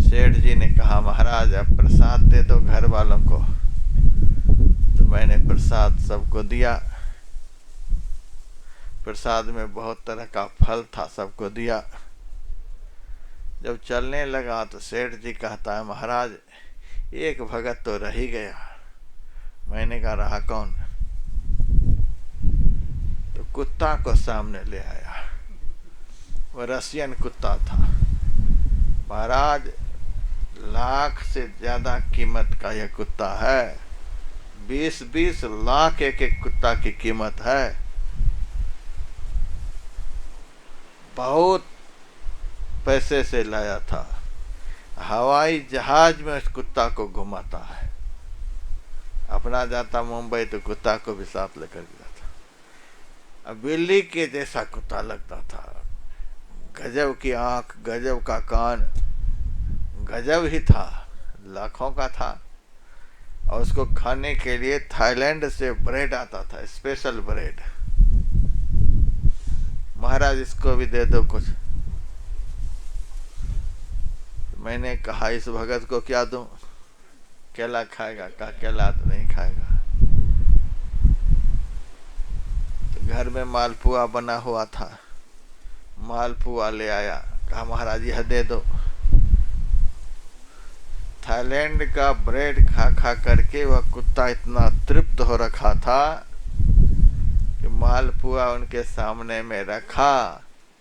सेठ जी ने कहा, महाराज अब प्रसाद दे दो घर वालों को। तो मैंने प्रसाद सबको दिया। प्रसाद में बहुत तरह का फल था, सबको दिया। जब चलने लगा तो सेठ जी कहता है, महाराज एक भगत तो रह ही गया। मैंने कहा, रहा कौन? तो कुत्ता को सामने ले आया। वो रसियन कुत्ता था। महाराज लाख से ज्यादा कीमत का यह कुत्ता है, 20-20 लाख एक एक कुत्ता की कीमत है। बहुत पैसे से लाया था। हवाई जहाज में उस कुत्ता को घुमाता है। अपना जाता मुंबई तो कुत्ता को भी साथ लेकर जाता। अब बिल्ली के जैसा कुत्ता लगता था, गजब की आंख, गजब का कान, गजब ही था, लाखों का था। और उसको खाने के लिए थाईलैंड से ब्रेड आता था, स्पेशल ब्रेड। महाराज इसको भी दे दो कुछ। मैंने कहा, इस भगत को क्या दूं? केला खाएगा? कहा केला तो नहीं खाएगा। तो घर में मालपुआ बना हुआ था, मालपुआ ले आया। कहा, महाराज यह दे दो। थाईलैंड का ब्रेड खा खा करके वह कुत्ता इतना तृप्त हो रखा था कि मालपुआ उनके सामने में रखा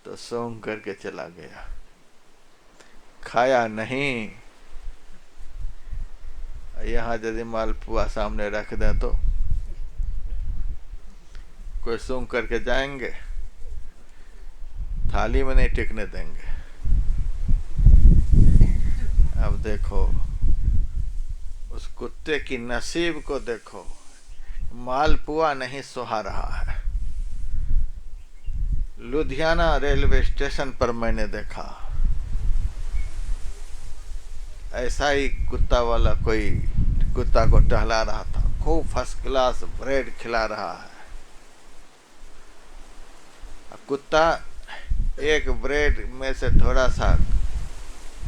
तो सूंघ करके चला गया, खाया नहीं। यहाँ यदि मालपुआ सामने रख दें तो कोई सूंघ करके जाएंगे? थाली में नहीं टिकने देंगे। अब देखो उस कुत्ते की नसीब को देखो, मालपुआ नहीं सुहा रहा है। लुधियाना रेलवे स्टेशन पर मैंने देखा, ऐसा ही कुत्ता वाला कोई कुत्ता को टहला रहा था, खूब फर्स्ट क्लास ब्रेड खिला रहा है। कुत्ता एक ब्रेड में से थोड़ा सा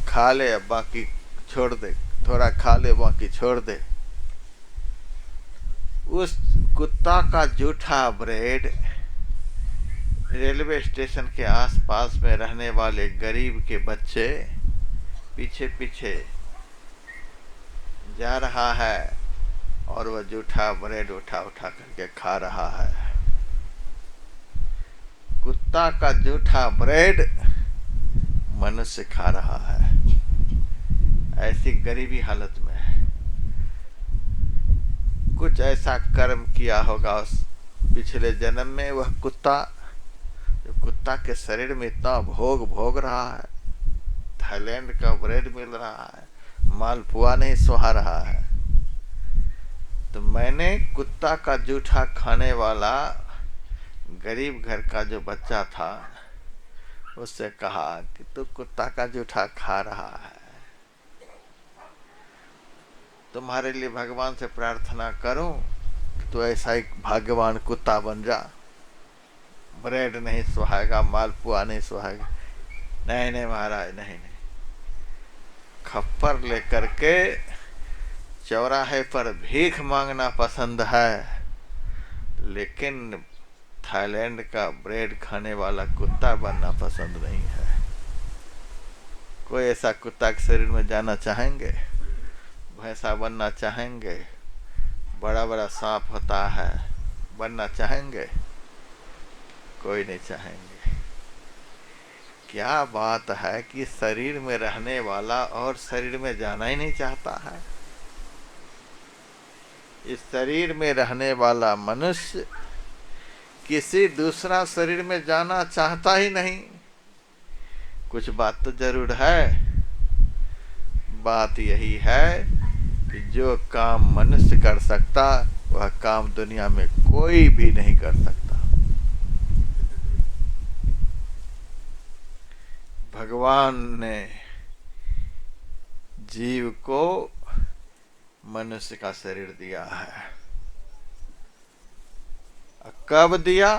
खा ले, बाकी छोड़ दे, थोड़ा खा ले बाकी छोड़ दे। उस कुत्ता का जूठा ब्रेड रेलवे स्टेशन के आसपास में रहने वाले गरीब के बच्चे पीछे पीछे जा रहा है और वह जूठा ब्रेड उठा उठा करके खा रहा है। कुत्ता का जूठा ब्रेड मनुष्य खा रहा है। ऐसी गरीबी हालत में है। कुछ ऐसा कर्म किया होगा उस पिछले जन्म में वह कुत्ता, जो कुत्ता के शरीर में इतना भोग भोग रहा है। थाईलैंड का ब्रेड मिल रहा है, मालपुआ नहीं सुहा रहा है। तो मैंने कुत्ता का जूठा खाने वाला गरीब घर का जो बच्चा था उससे कहा कि तू कुत्ता का जूठा खा रहा है, तुम्हारे लिए भगवान से प्रार्थना करूं कि तू ऐसा एक भाग्यवान कुत्ता बन जा, ब्रेड नहीं सुहाएगा, मालपुआ नहीं सुहाएगा। नहीं नहीं महाराज, नहीं नहीं। खप्पर लेकर के चौराहे पर भीख मांगना पसंद है, लेकिन थाईलैंड का ब्रेड खाने वाला कुत्ता बनना पसंद नहीं है। कोई ऐसा कुत्ता के शरीर में जाना चाहेंगे? भैंसा बनना चाहेंगे? बड़ा बड़ा सांप होता है, बनना चाहेंगे? कोई नहीं चाहेंगे। क्या बात है कि शरीर में रहने वाला और शरीर में जाना ही नहीं चाहता है। इस शरीर में रहने वाला मनुष्य किसी दूसरा शरीर में जाना चाहता ही नहीं। कुछ बात तो जरूर है। बात यही है कि जो काम मनुष्य कर सकता वह काम दुनिया में कोई भी नहीं कर सकता। भगवान ने जीव को मनुष्य का शरीर दिया है। कब दिया?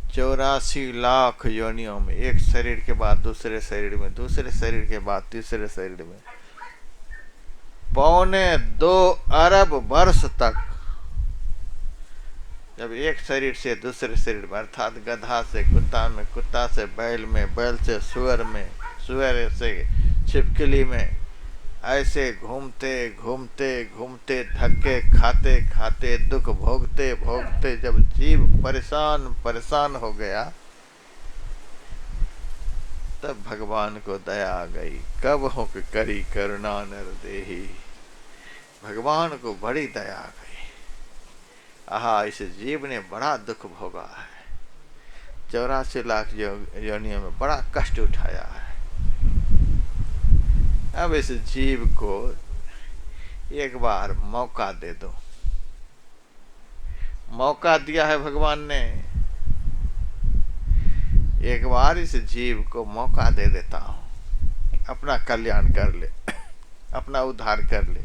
84 लाख योनियों में, एक शरीर के बाद दूसरे शरीर में, दूसरे शरीर के बाद तीसरे शरीर में, 2.25 अरब वर्ष तक। जब एक शरीर से दूसरे शरीर में, अर्थात गधा से कुत्ता में, कुत्ता से बैल में, बैल से सुअर में, सुअर से छिपकली में, ऐसे घूमते घूमते घूमते, धक्के खाते खाते, दुख भोगते भोगते जब जीव परेशान परेशान हो गया, तब भगवान को दया आ गई। कब हो कि करी करुणा नर देही। भगवान को बड़ी दया आ गई। आहा, इस जीव ने बड़ा दुख भोगा है, 84 लाख योनियों में बड़ा कष्ट उठाया है। अब इस जीव को एक बार मौका दे दो। मौका दिया है भगवान ने। एक बार इस जीव को मौका दे देता हूं, अपना कल्याण कर ले, अपना उद्धार कर ले,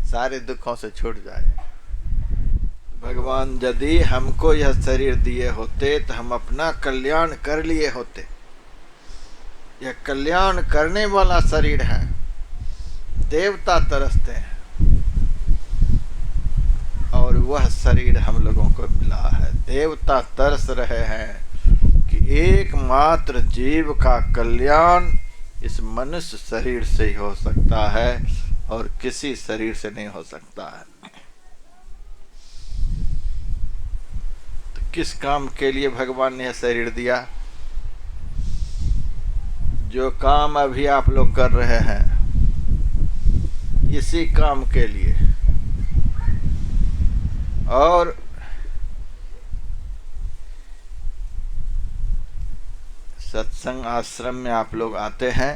सारे दुखों से छूट जाए। भगवान यदि हमको यह शरीर दिए होते तो हम अपना कल्याण कर लिए होते। यह कल्याण करने वाला शरीर है। देवता तरसते हैं और वह शरीर हम लोगों को मिला है। देवता तरस रहे हैं कि एकमात्र जीव का कल्याण इस मनुष्य शरीर से ही हो सकता है और किसी शरीर से नहीं हो सकता है। तो किस काम के लिए भगवान ने यह शरीर दिया? जो काम अभी आप लोग कर रहे हैं, इसी काम के लिए। और सत्संग आश्रम में आप लोग आते हैं,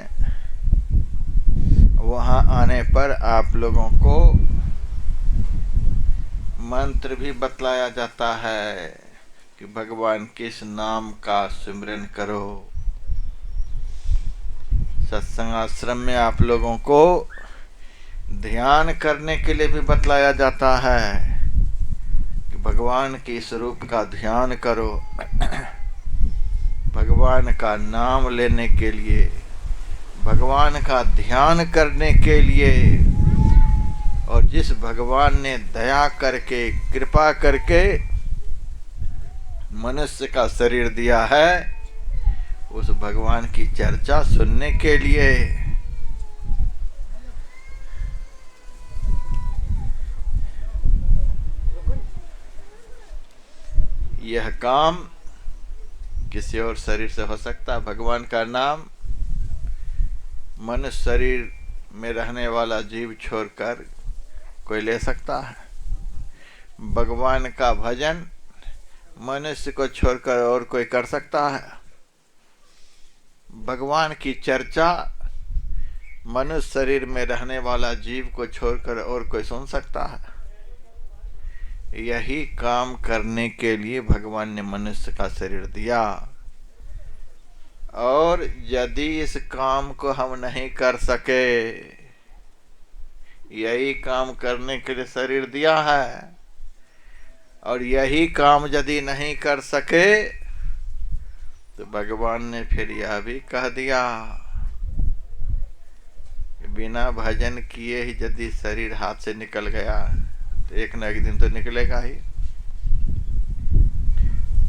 वहां आने पर आप लोगों को मंत्र भी बतलाया जाता है कि भगवान किस नाम का सिमरन करो। सत्संग आश्रम में आप लोगों को ध्यान करने के लिए भी बतलाया जाता है कि भगवान के स्वरूप का ध्यान करो। भगवान का नाम लेने के लिए, भगवान का ध्यान करने के लिए, और जिस भगवान ने दया करके, कृपा करके मनुष्य का शरीर दिया है, उस भगवान की चर्चा सुनने के लिए। यह काम किसी और शरीर से हो सकता है? भगवान का नाम मनुष्य शरीर में रहने वाला जीव छोड़कर कोई ले सकता है? भगवान का भजन मनुष्य को छोड़कर और कोई कर सकता है? भगवान की चर्चा मनुष्य शरीर में रहने वाला जीव को छोड़कर और कोई सुन सकता है? यही काम करने के लिए भगवान ने मनुष्य का शरीर दिया। और यदि इस काम को हम नहीं कर सके, यही काम करने के लिए शरीर दिया है, और यही काम यदि नहीं कर सके तो भगवान ने फिर यह भी कह दिया कि बिना भजन किए ही यदि शरीर हाथ से निकल गया तो एक न एक दिन तो निकलेगा ही।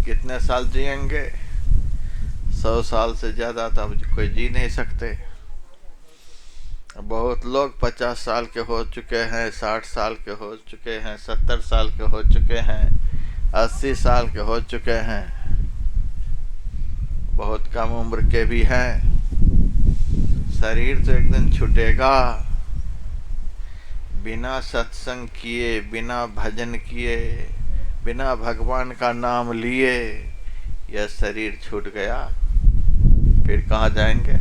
कितने साल जिएंगे? 100 साल से ज़्यादा तो अब कोई जी नहीं सकते। बहुत लोग 50 साल के हो चुके हैं, 60 साल के हो चुके हैं, 70 साल के हो चुके हैं, 80 साल के हो चुके हैं, बहुत कम उम्र के भी हैं। शरीर तो एक दिन छूटेगा। बिना सत्संग किए, बिना भजन किए, बिना भगवान का नाम लिए यह शरीर छूट गया, फिर कहाँ जाएंगे?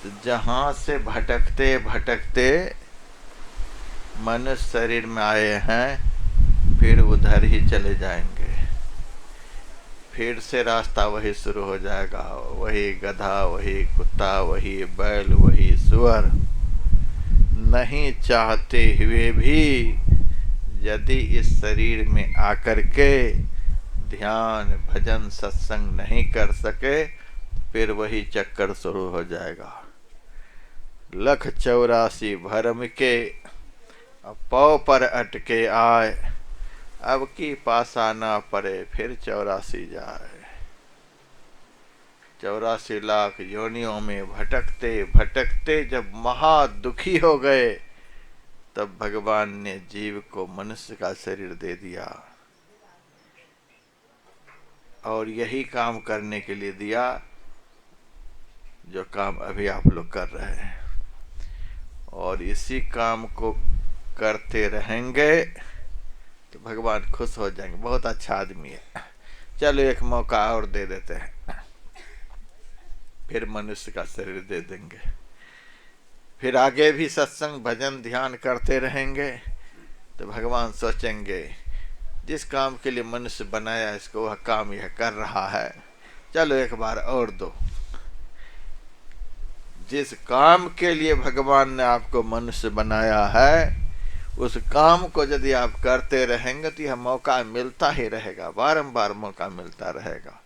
तो जहां से भटकते भटकते मनुष्य शरीर में आए हैं, फिर उधर ही चले जाएंगे। फिर से रास्ता वही शुरू हो जाएगा, वही गधा, वही कुत्ता, वही बैल, वही सुअर। नहीं चाहते हुए भी यदि इस शरीर में आकर के ध्यान, भजन, सत्संग नहीं कर सके, फिर वही चक्कर शुरू हो जाएगा। 184 भरम के पौ पर अटके आए, अब की पासा ना पड़े, फिर 84 जाए। 84 लाख योनियों में भटकते भटकते जब महा दुखी हो गए, तब भगवान ने जीव को मनुष्य का शरीर दे दिया, और यही काम करने के लिए दिया जो काम अभी आप लोग कर रहे हैं। और इसी काम को करते रहेंगे तो भगवान खुश हो जाएंगे। बहुत अच्छा आदमी है, चलो एक मौका और दे देते हैं, फिर मनुष्य का शरीर दे देंगे। फिर आगे भी सत्संग, भजन, ध्यान करते रहेंगे तो भगवान सोचेंगे जिस काम के लिए मनुष्य बनाया इसको वह काम यह कर रहा है, चलो एक बार और दो। जिस काम के लिए भगवान ने आपको मनुष्य बनाया है, उस काम को यदि आप करते रहेंगे तो यह मौका मिलता ही रहेगा, बारंबार मौका मिलता रहेगा।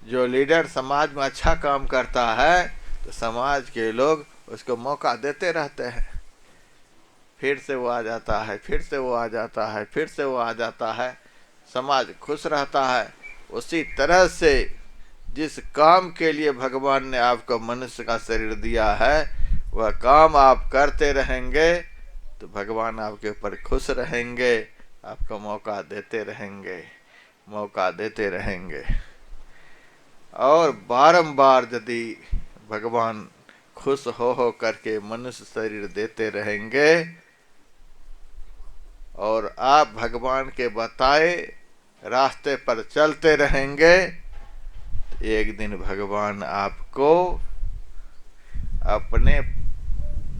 जो लीडर समाज में अच्छा काम करता है तो समाज के लोग उसको मौका देते रहते हैं, फिर से वो आ जाता है, फिर से वो आ जाता है, फिर से वो आ जाता है, समाज खुश रहता है। उसी तरह से जिस काम के लिए भगवान ने आपको मनुष्य का शरीर दिया है, वह काम आप करते रहेंगे तो भगवान आपके ऊपर खुश रहेंगे, आपको मौका देते रहेंगे, मौका देते रहेंगे। और बारंबार यदि भगवान खुश हो करके मनुष्य शरीर देते रहेंगे और आप भगवान के बताए रास्ते पर चलते रहेंगे, तो एक दिन भगवान आपको अपने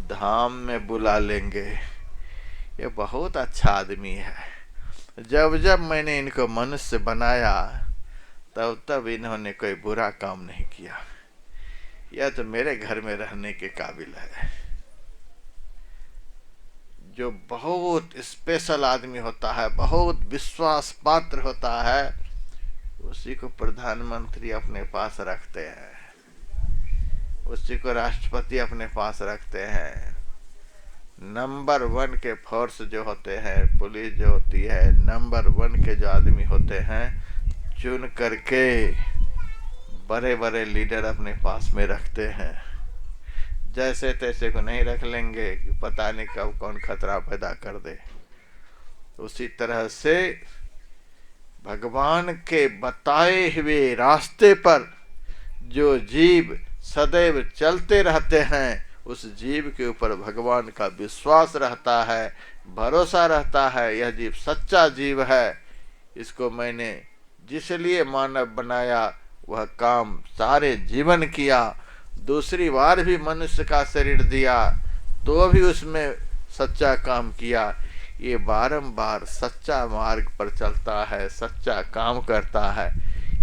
धाम में बुला लेंगे। ये बहुत अच्छा आदमी है। जब जब मैंने इनको मनुष्य बनाया तब तब इन्होंने कोई बुरा काम नहीं किया, यह तो मेरे घर में रहने के काबिल है। जो बहुत स्पेशल आदमी होता है, बहुत विश्वास पात्र होता है, उसी को प्रधानमंत्री अपने पास रखते हैं, उसी को राष्ट्रपति अपने पास रखते हैं। नंबर 1 के फोर्स जो होते हैं, पुलिस जो होती है, नंबर 1 के जो आदमी होते हैं, चुन करके बड़े बड़े लीडर अपने पास में रखते हैं। जैसे तैसे को नहीं रख लेंगे कि पता नहीं कब कौन खतरा पैदा कर दे। उसी तरह से भगवान के बताए हुए रास्ते पर जो जीव सदैव चलते रहते हैं, उस जीव के ऊपर भगवान का विश्वास रहता है, भरोसा रहता है। यह जीव सच्चा जीव है, इसको मैंने जिस लिए मानव बनाया वह काम सारे जीवन किया। दूसरी बार भी मनुष्य का शरीर दिया तो भी उसमें सच्चा काम किया। ये बारंबार सच्चा मार्ग पर चलता है, सच्चा काम करता है,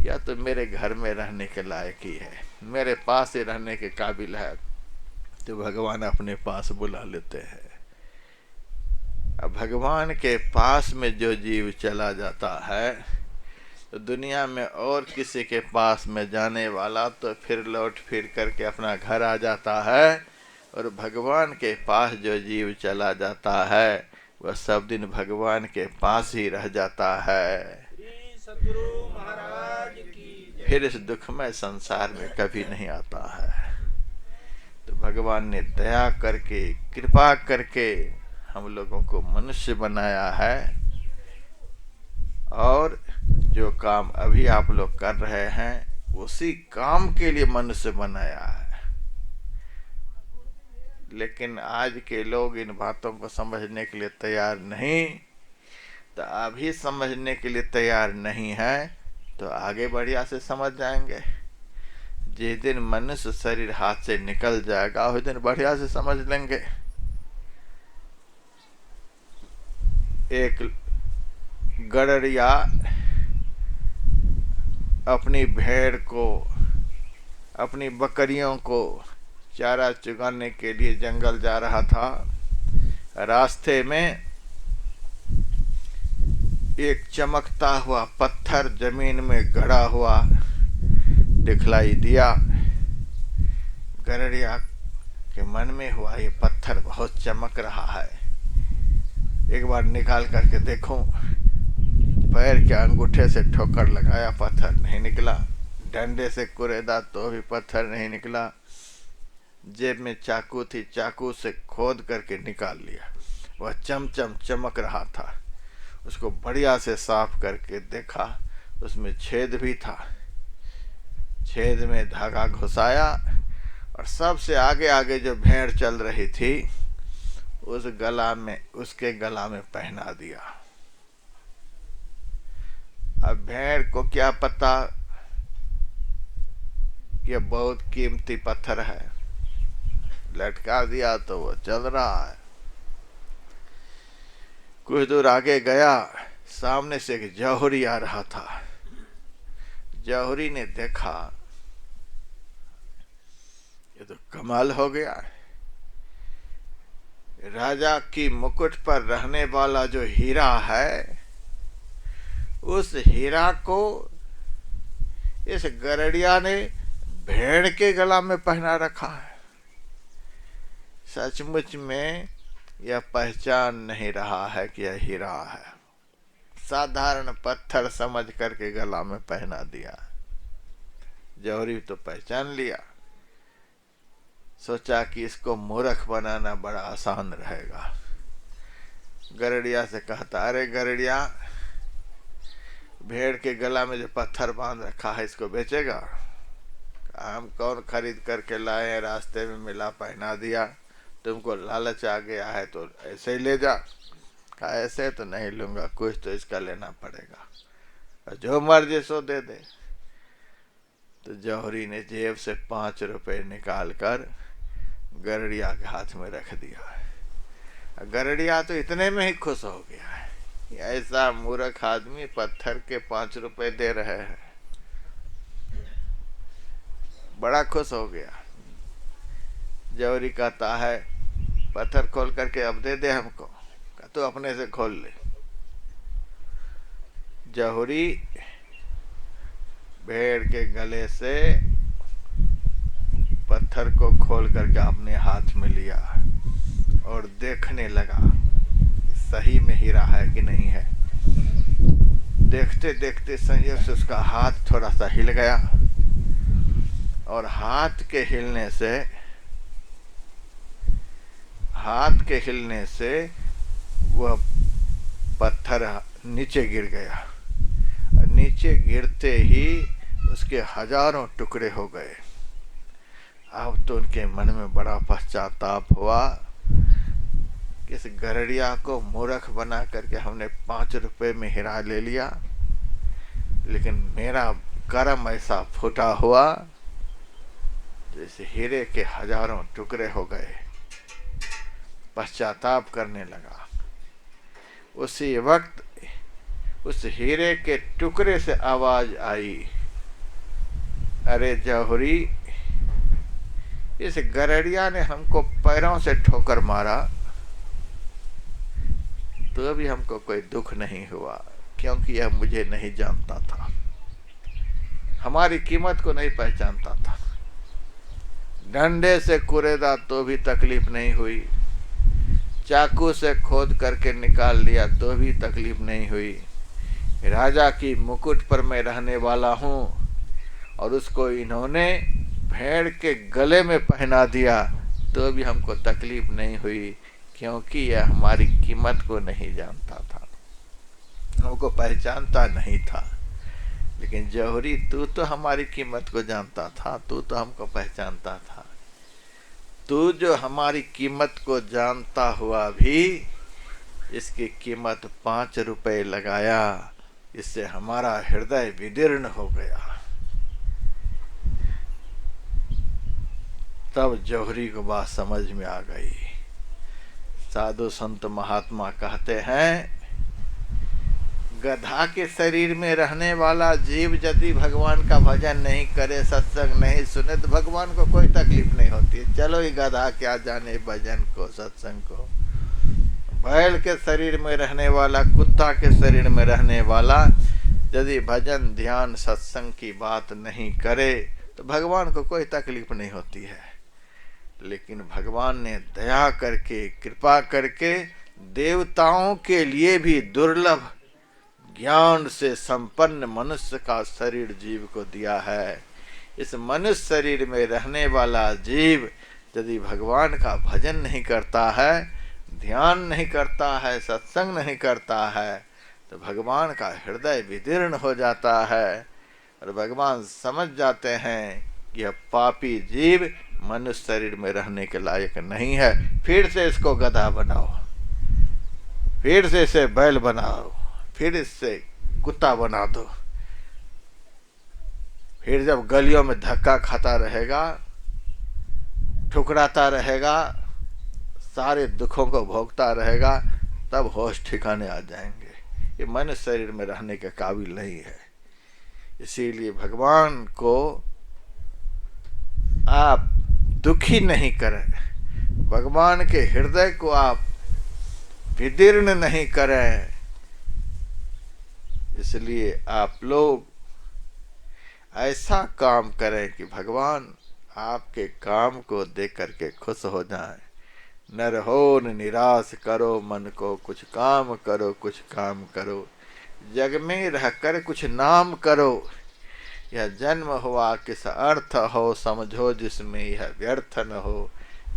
या तो मेरे घर में रहने के लायक ही है, मेरे पास ही रहने के काबिल है, तो भगवान अपने पास बुला लेते हैं। अब भगवान के पास में जो जीव चला जाता है तो दुनिया में और किसी के पास में जाने वाला तो फिर लौट फिर करके अपना घर आ जाता है, और भगवान के पास जो जीव चला जाता है वह सब दिन भगवान के पास ही रह जाता है। सतगुरु महाराज की जय। फिर इस दुखमय संसार में कभी नहीं आता है। तो भगवान ने दया करके, कृपा करके हम लोगों को मनुष्य बनाया है, और जो काम अभी आप लोग कर रहे हैं उसी काम के लिए मनुष्य बनाया है। लेकिन आज के लोग इन बातों को समझने के लिए तैयार नहीं, तो अभी समझने के लिए तैयार नहीं है तो आगे बढ़िया से समझ जाएंगे। जिस दिन मनुष्य शरीर हाथ से निकल जाएगा उस दिन बढ़िया से समझ लेंगे। एक गड़रिया अपनी भेड़ को, अपनी बकरियों को चारा चुगाने के लिए जंगल जा रहा था। रास्ते में एक चमकता हुआ पत्थर जमीन में गड़ा हुआ दिखलाई दिया। गड़रिया के मन में हुआ ये पत्थर बहुत चमक रहा है, एक बार निकाल करके देखूं। पैर के अंगूठे से ठोकर लगाया, पत्थर नहीं निकला। डंडे से कुरेदा तो भी पत्थर नहीं निकला। जेब में चाकू थी, चाकू से खोद करके निकाल लिया। वह चमचम चमक रहा था। उसको बढ़िया से साफ करके देखा, उसमें छेद भी था। छेद में धागा घुसाया और सबसे आगे आगे जो भेड़ चल रही थी उसके गला में पहना दिया। अब भेड़ को क्या पता ये बहुत कीमती पत्थर है, लटका दिया तो वो चल रहा है। कुछ दूर आगे गया, सामने से एक जौहरी आ रहा था। जौहरी ने देखा ये तो कमाल हो गया। राजा की मुकुट पर रहने वाला जो हीरा है, उस हीरा को इस गड़रिया ने भेड़ के गला में पहना रखा है। सचमुच में यह पहचान नहीं रहा है कि यह हीरा है, साधारण पत्थर समझ करके गला में पहना दिया। जौहरी तो पहचान लिया, सोचा कि इसको मूर्ख बनाना बड़ा आसान रहेगा। गड़रिया से कहता, अरे गड़रिया, भेड़ के गला में जो पत्थर बांध रखा है इसको बेचेगा? हम कौन खरीद करके लाए हैं, रास्ते में मिला पहना दिया, तुमको लालच आ गया है तो ऐसे ही ले जा। कहा ऐसे तो नहीं लूंगा, कुछ तो इसका लेना पड़ेगा, और जो मर्जी सो दे दे। तो जौहरी ने जेब से 5 रुपए निकाल कर गड़रिया के हाथ में रख दिया। गड़रिया तो इतने में ही खुश हो गया है, ऐसा मूर्ख आदमी पत्थर के 5 रुपए दे रहे हैं, बड़ा खुश हो गया। जौहरी कहता है, पत्थर खोल करके अब दे दे हमको। तो अपने से खोल ले। जौहरी भेड़ के गले से पत्थर को खोल करके अपने हाथ में लिया और देखने लगा सही में हीरा है कि नहीं है। देखते देखते संयोग से उसका हाथ थोड़ा सा हिल गया, और हाथ के हिलने से वह पत्थर नीचे गिर गया। नीचे गिरते ही उसके हजारों टुकड़े हो गए। अब तो उनके मन में बड़ा पश्चाताप हुआ कि इस गड़रिया को मूर्ख बना करके हमने 5 रुपए में हीरा ले लिया, लेकिन मेरा कर्म ऐसा फूटा हुआ जैसे हीरे के हजारों टुकड़े हो गए। पश्चाताप करने लगा। उसी वक्त उस हीरे के टुकड़े से आवाज आई, अरे जौहरी, इस गड़रिया ने हमको पैरों से ठोकर मारा तो भी हमको कोई दुख नहीं हुआ, क्योंकि यह मुझे नहीं जानता था, हमारी कीमत को नहीं पहचानता था। डंडे से कुरेदा तो भी तकलीफ नहीं हुई, चाकू से खोद करके निकाल लिया तो भी तकलीफ नहीं हुई। राजा की मुकुट पर मैं रहने वाला हूँ और उसको इन्होंने भेड़ के गले में पहना दिया तो भी हमको तकलीफ नहीं हुई, क्योंकि यह हमारी कीमत को नहीं जानता था, हमको पहचानता नहीं था। लेकिन जौहरी, तू तो हमारी कीमत को जानता था, तू तो हमको पहचानता था। तू जो हमारी कीमत को जानता हुआ भी इसकी कीमत 5 रुपए लगाया, इससे हमारा हृदय विदीर्ण हो गया। तब जौहरी को बात समझ में आ गई। साधु संत महात्मा कहते हैं, गधा के शरीर में रहने वाला जीव यदि भगवान का भजन नहीं करे, सत्संग नहीं सुने, तो भगवान को कोई तकलीफ नहीं होती। चलो ये गधा क्या जाने भजन को, सत्संग को। बैल के शरीर में रहने वाला, कुत्ता के शरीर में रहने वाला यदि भजन ध्यान सत्संग की बात नहीं करे तो भगवान को कोई तकलीफ नहीं होती है। लेकिन भगवान ने दया करके, कृपा करके देवताओं के लिए भी दुर्लभ ज्ञान से संपन्न मनुष्य का शरीर जीव को दिया है। इस मनुष्य शरीर में रहने वाला जीव यदि भगवान का भजन नहीं करता है, ध्यान नहीं करता है, सत्संग नहीं करता है, तो भगवान का हृदय विदीर्ण हो जाता है और भगवान समझ जाते हैं कि यह पापी जीव मनुष्य शरीर में रहने के लायक नहीं है। फिर से इसको गधा बनाओ, फिर से इसे बैल बनाओ, फिर इससे कुत्ता बना दो। फिर जब गलियों में धक्का खाता रहेगा, ठुकराता रहेगा, सारे दुखों को भोगता रहेगा, तब होश ठिकाने आ जाएंगे। ये मनुष्य शरीर में रहने के काबिल नहीं है। इसीलिए भगवान को आप दुखी नहीं करें, भगवान के हृदय को आप विदीर्ण नहीं करें। इसलिए आप लोग ऐसा काम करें कि भगवान आपके काम को देख करके खुश हो जाएं। नर हो न निराश करो मन को, कुछ काम करो, कुछ काम करो, जग में रहकर कुछ नाम करो। यह जन्म हुआ किस अर्थ हो, समझो जिसमें यह व्यर्थ न हो।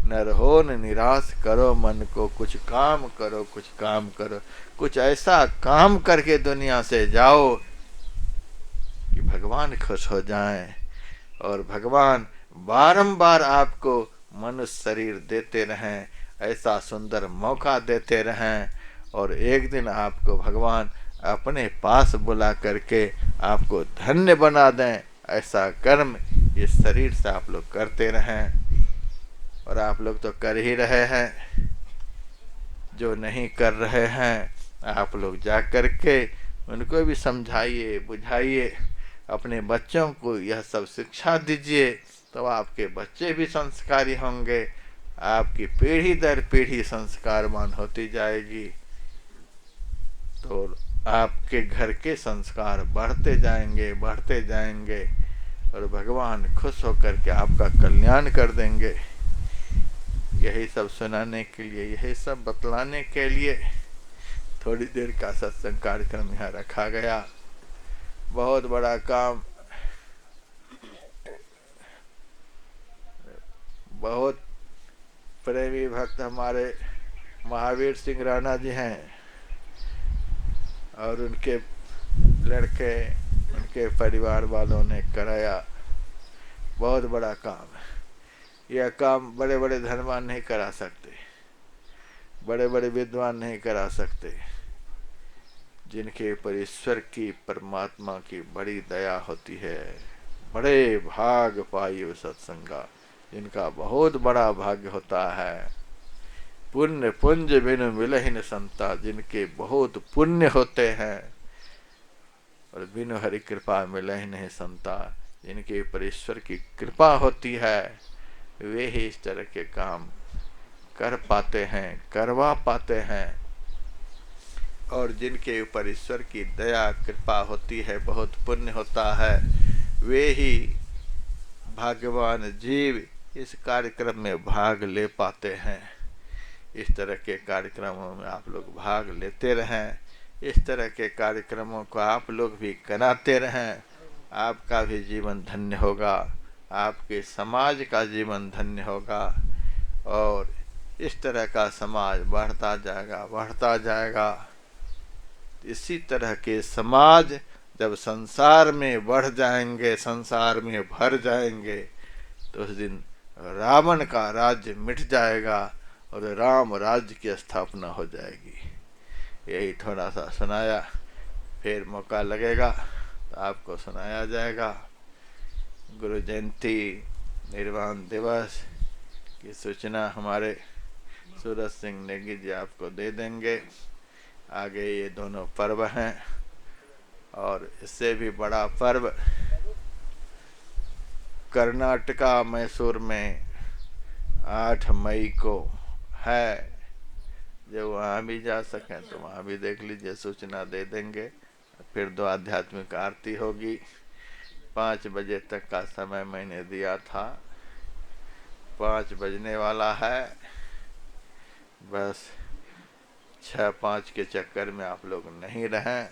नर हो न निराश करो मन को, कुछ काम करो, कुछ काम करो। कुछ ऐसा काम करके दुनिया से जाओ कि भगवान खुश हो जाएं और भगवान बारंबार आपको मनुष्य शरीर देते रहें, ऐसा सुंदर मौका देते रहें और एक दिन आपको भगवान अपने पास बुला करके आपको धन्य बना दें। ऐसा कर्म इस शरीर से आप लोग करते रहें और आप लोग तो कर ही रहे हैं। जो नहीं कर रहे हैं आप लोग जा करके उनको भी समझाइए, बुझाइए, अपने बच्चों को यह सब शिक्षा दीजिए, तो आपके बच्चे भी संस्कारी होंगे, आपकी पीढ़ी दर पीढ़ी संस्कारवान होती जाएगी, तो आपके घर के संस्कार बढ़ते जाएंगे, बढ़ते जाएंगे और भगवान खुश होकर के आपका कल्याण कर देंगे। यही सब सुनाने के लिए, यही सब बतलाने के लिए थोड़ी देर का सत्संग कार्यक्रम यहाँ रखा गया। बहुत बड़ा काम, बहुत प्रेमी भक्त हमारे महावीर सिंह राणा जी हैं और उनके लड़के, उनके परिवार वालों ने कराया। बहुत बड़ा काम है। यह काम बड़े बड़े धनवान नहीं करा सकते, बड़े बड़े विद्वान नहीं करा सकते। जिनके ऊपर ईश्वर की, परमात्मा की बड़ी दया होती है, बड़े भाग पाइयो सत्संगा, जिनका बहुत बड़ा भाग्य होता है। पुण्य पुंज बिनु मिलहिन संता, जिनके बहुत पुण्य होते हैं और बिनु हरि कृपा मिलहि नहीं संता, जिनके ऊपर ईश्वर की कृपा होती है, वे ही इस तरह के काम कर पाते हैं, करवा पाते हैं। और जिनके ऊपर ईश्वर की दया कृपा होती है, बहुत पुण्य होता है, वे ही भाग्यवान जीव इस कार्यक्रम में भाग ले पाते हैं। इस तरह के कार्यक्रमों में आप लोग भाग लेते रहें। इस तरह के कार्यक्रमों को आप लोग भी कराते रहें। आपका भी जीवन धन्य होगा, आपके समाज का जीवन धन्य होगा और इस तरह का समाज बढ़ता जाएगा। इसी तरह के समाज जब संसार में बढ़ जाएंगे, संसार में भर जाएंगे, तो उस दिन रावण का राज्य मिट जाएगा और राम राज्य की स्थापना हो जाएगी। यही थोड़ा सा सुनाया, फिर मौका लगेगा तो आपको सुनाया जाएगा। गुरु जयंती, निर्वाण दिवस की सूचना हमारे सूरज सिंह नेगी जी आपको दे देंगे। आगे ये दोनों पर्व हैं और इससे भी बड़ा पर्व कर्नाटका मैसूर में 8 मई को है। जो वहाँ भी जा सकें तो वहाँ भी देख लीजिए, सूचना दे देंगे। फिर 2 आध्यात्मिक आरती होगी। 5 बजे तक का समय मैंने दिया था, 5 बजने वाला है। बस 6-5 के चक्कर में आप लोग नहीं रहें।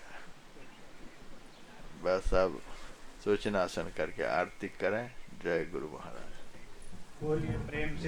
बस अब सूचना सुन करके आरती करें। जय गुरु महाराज। बोलिए प्रेम से।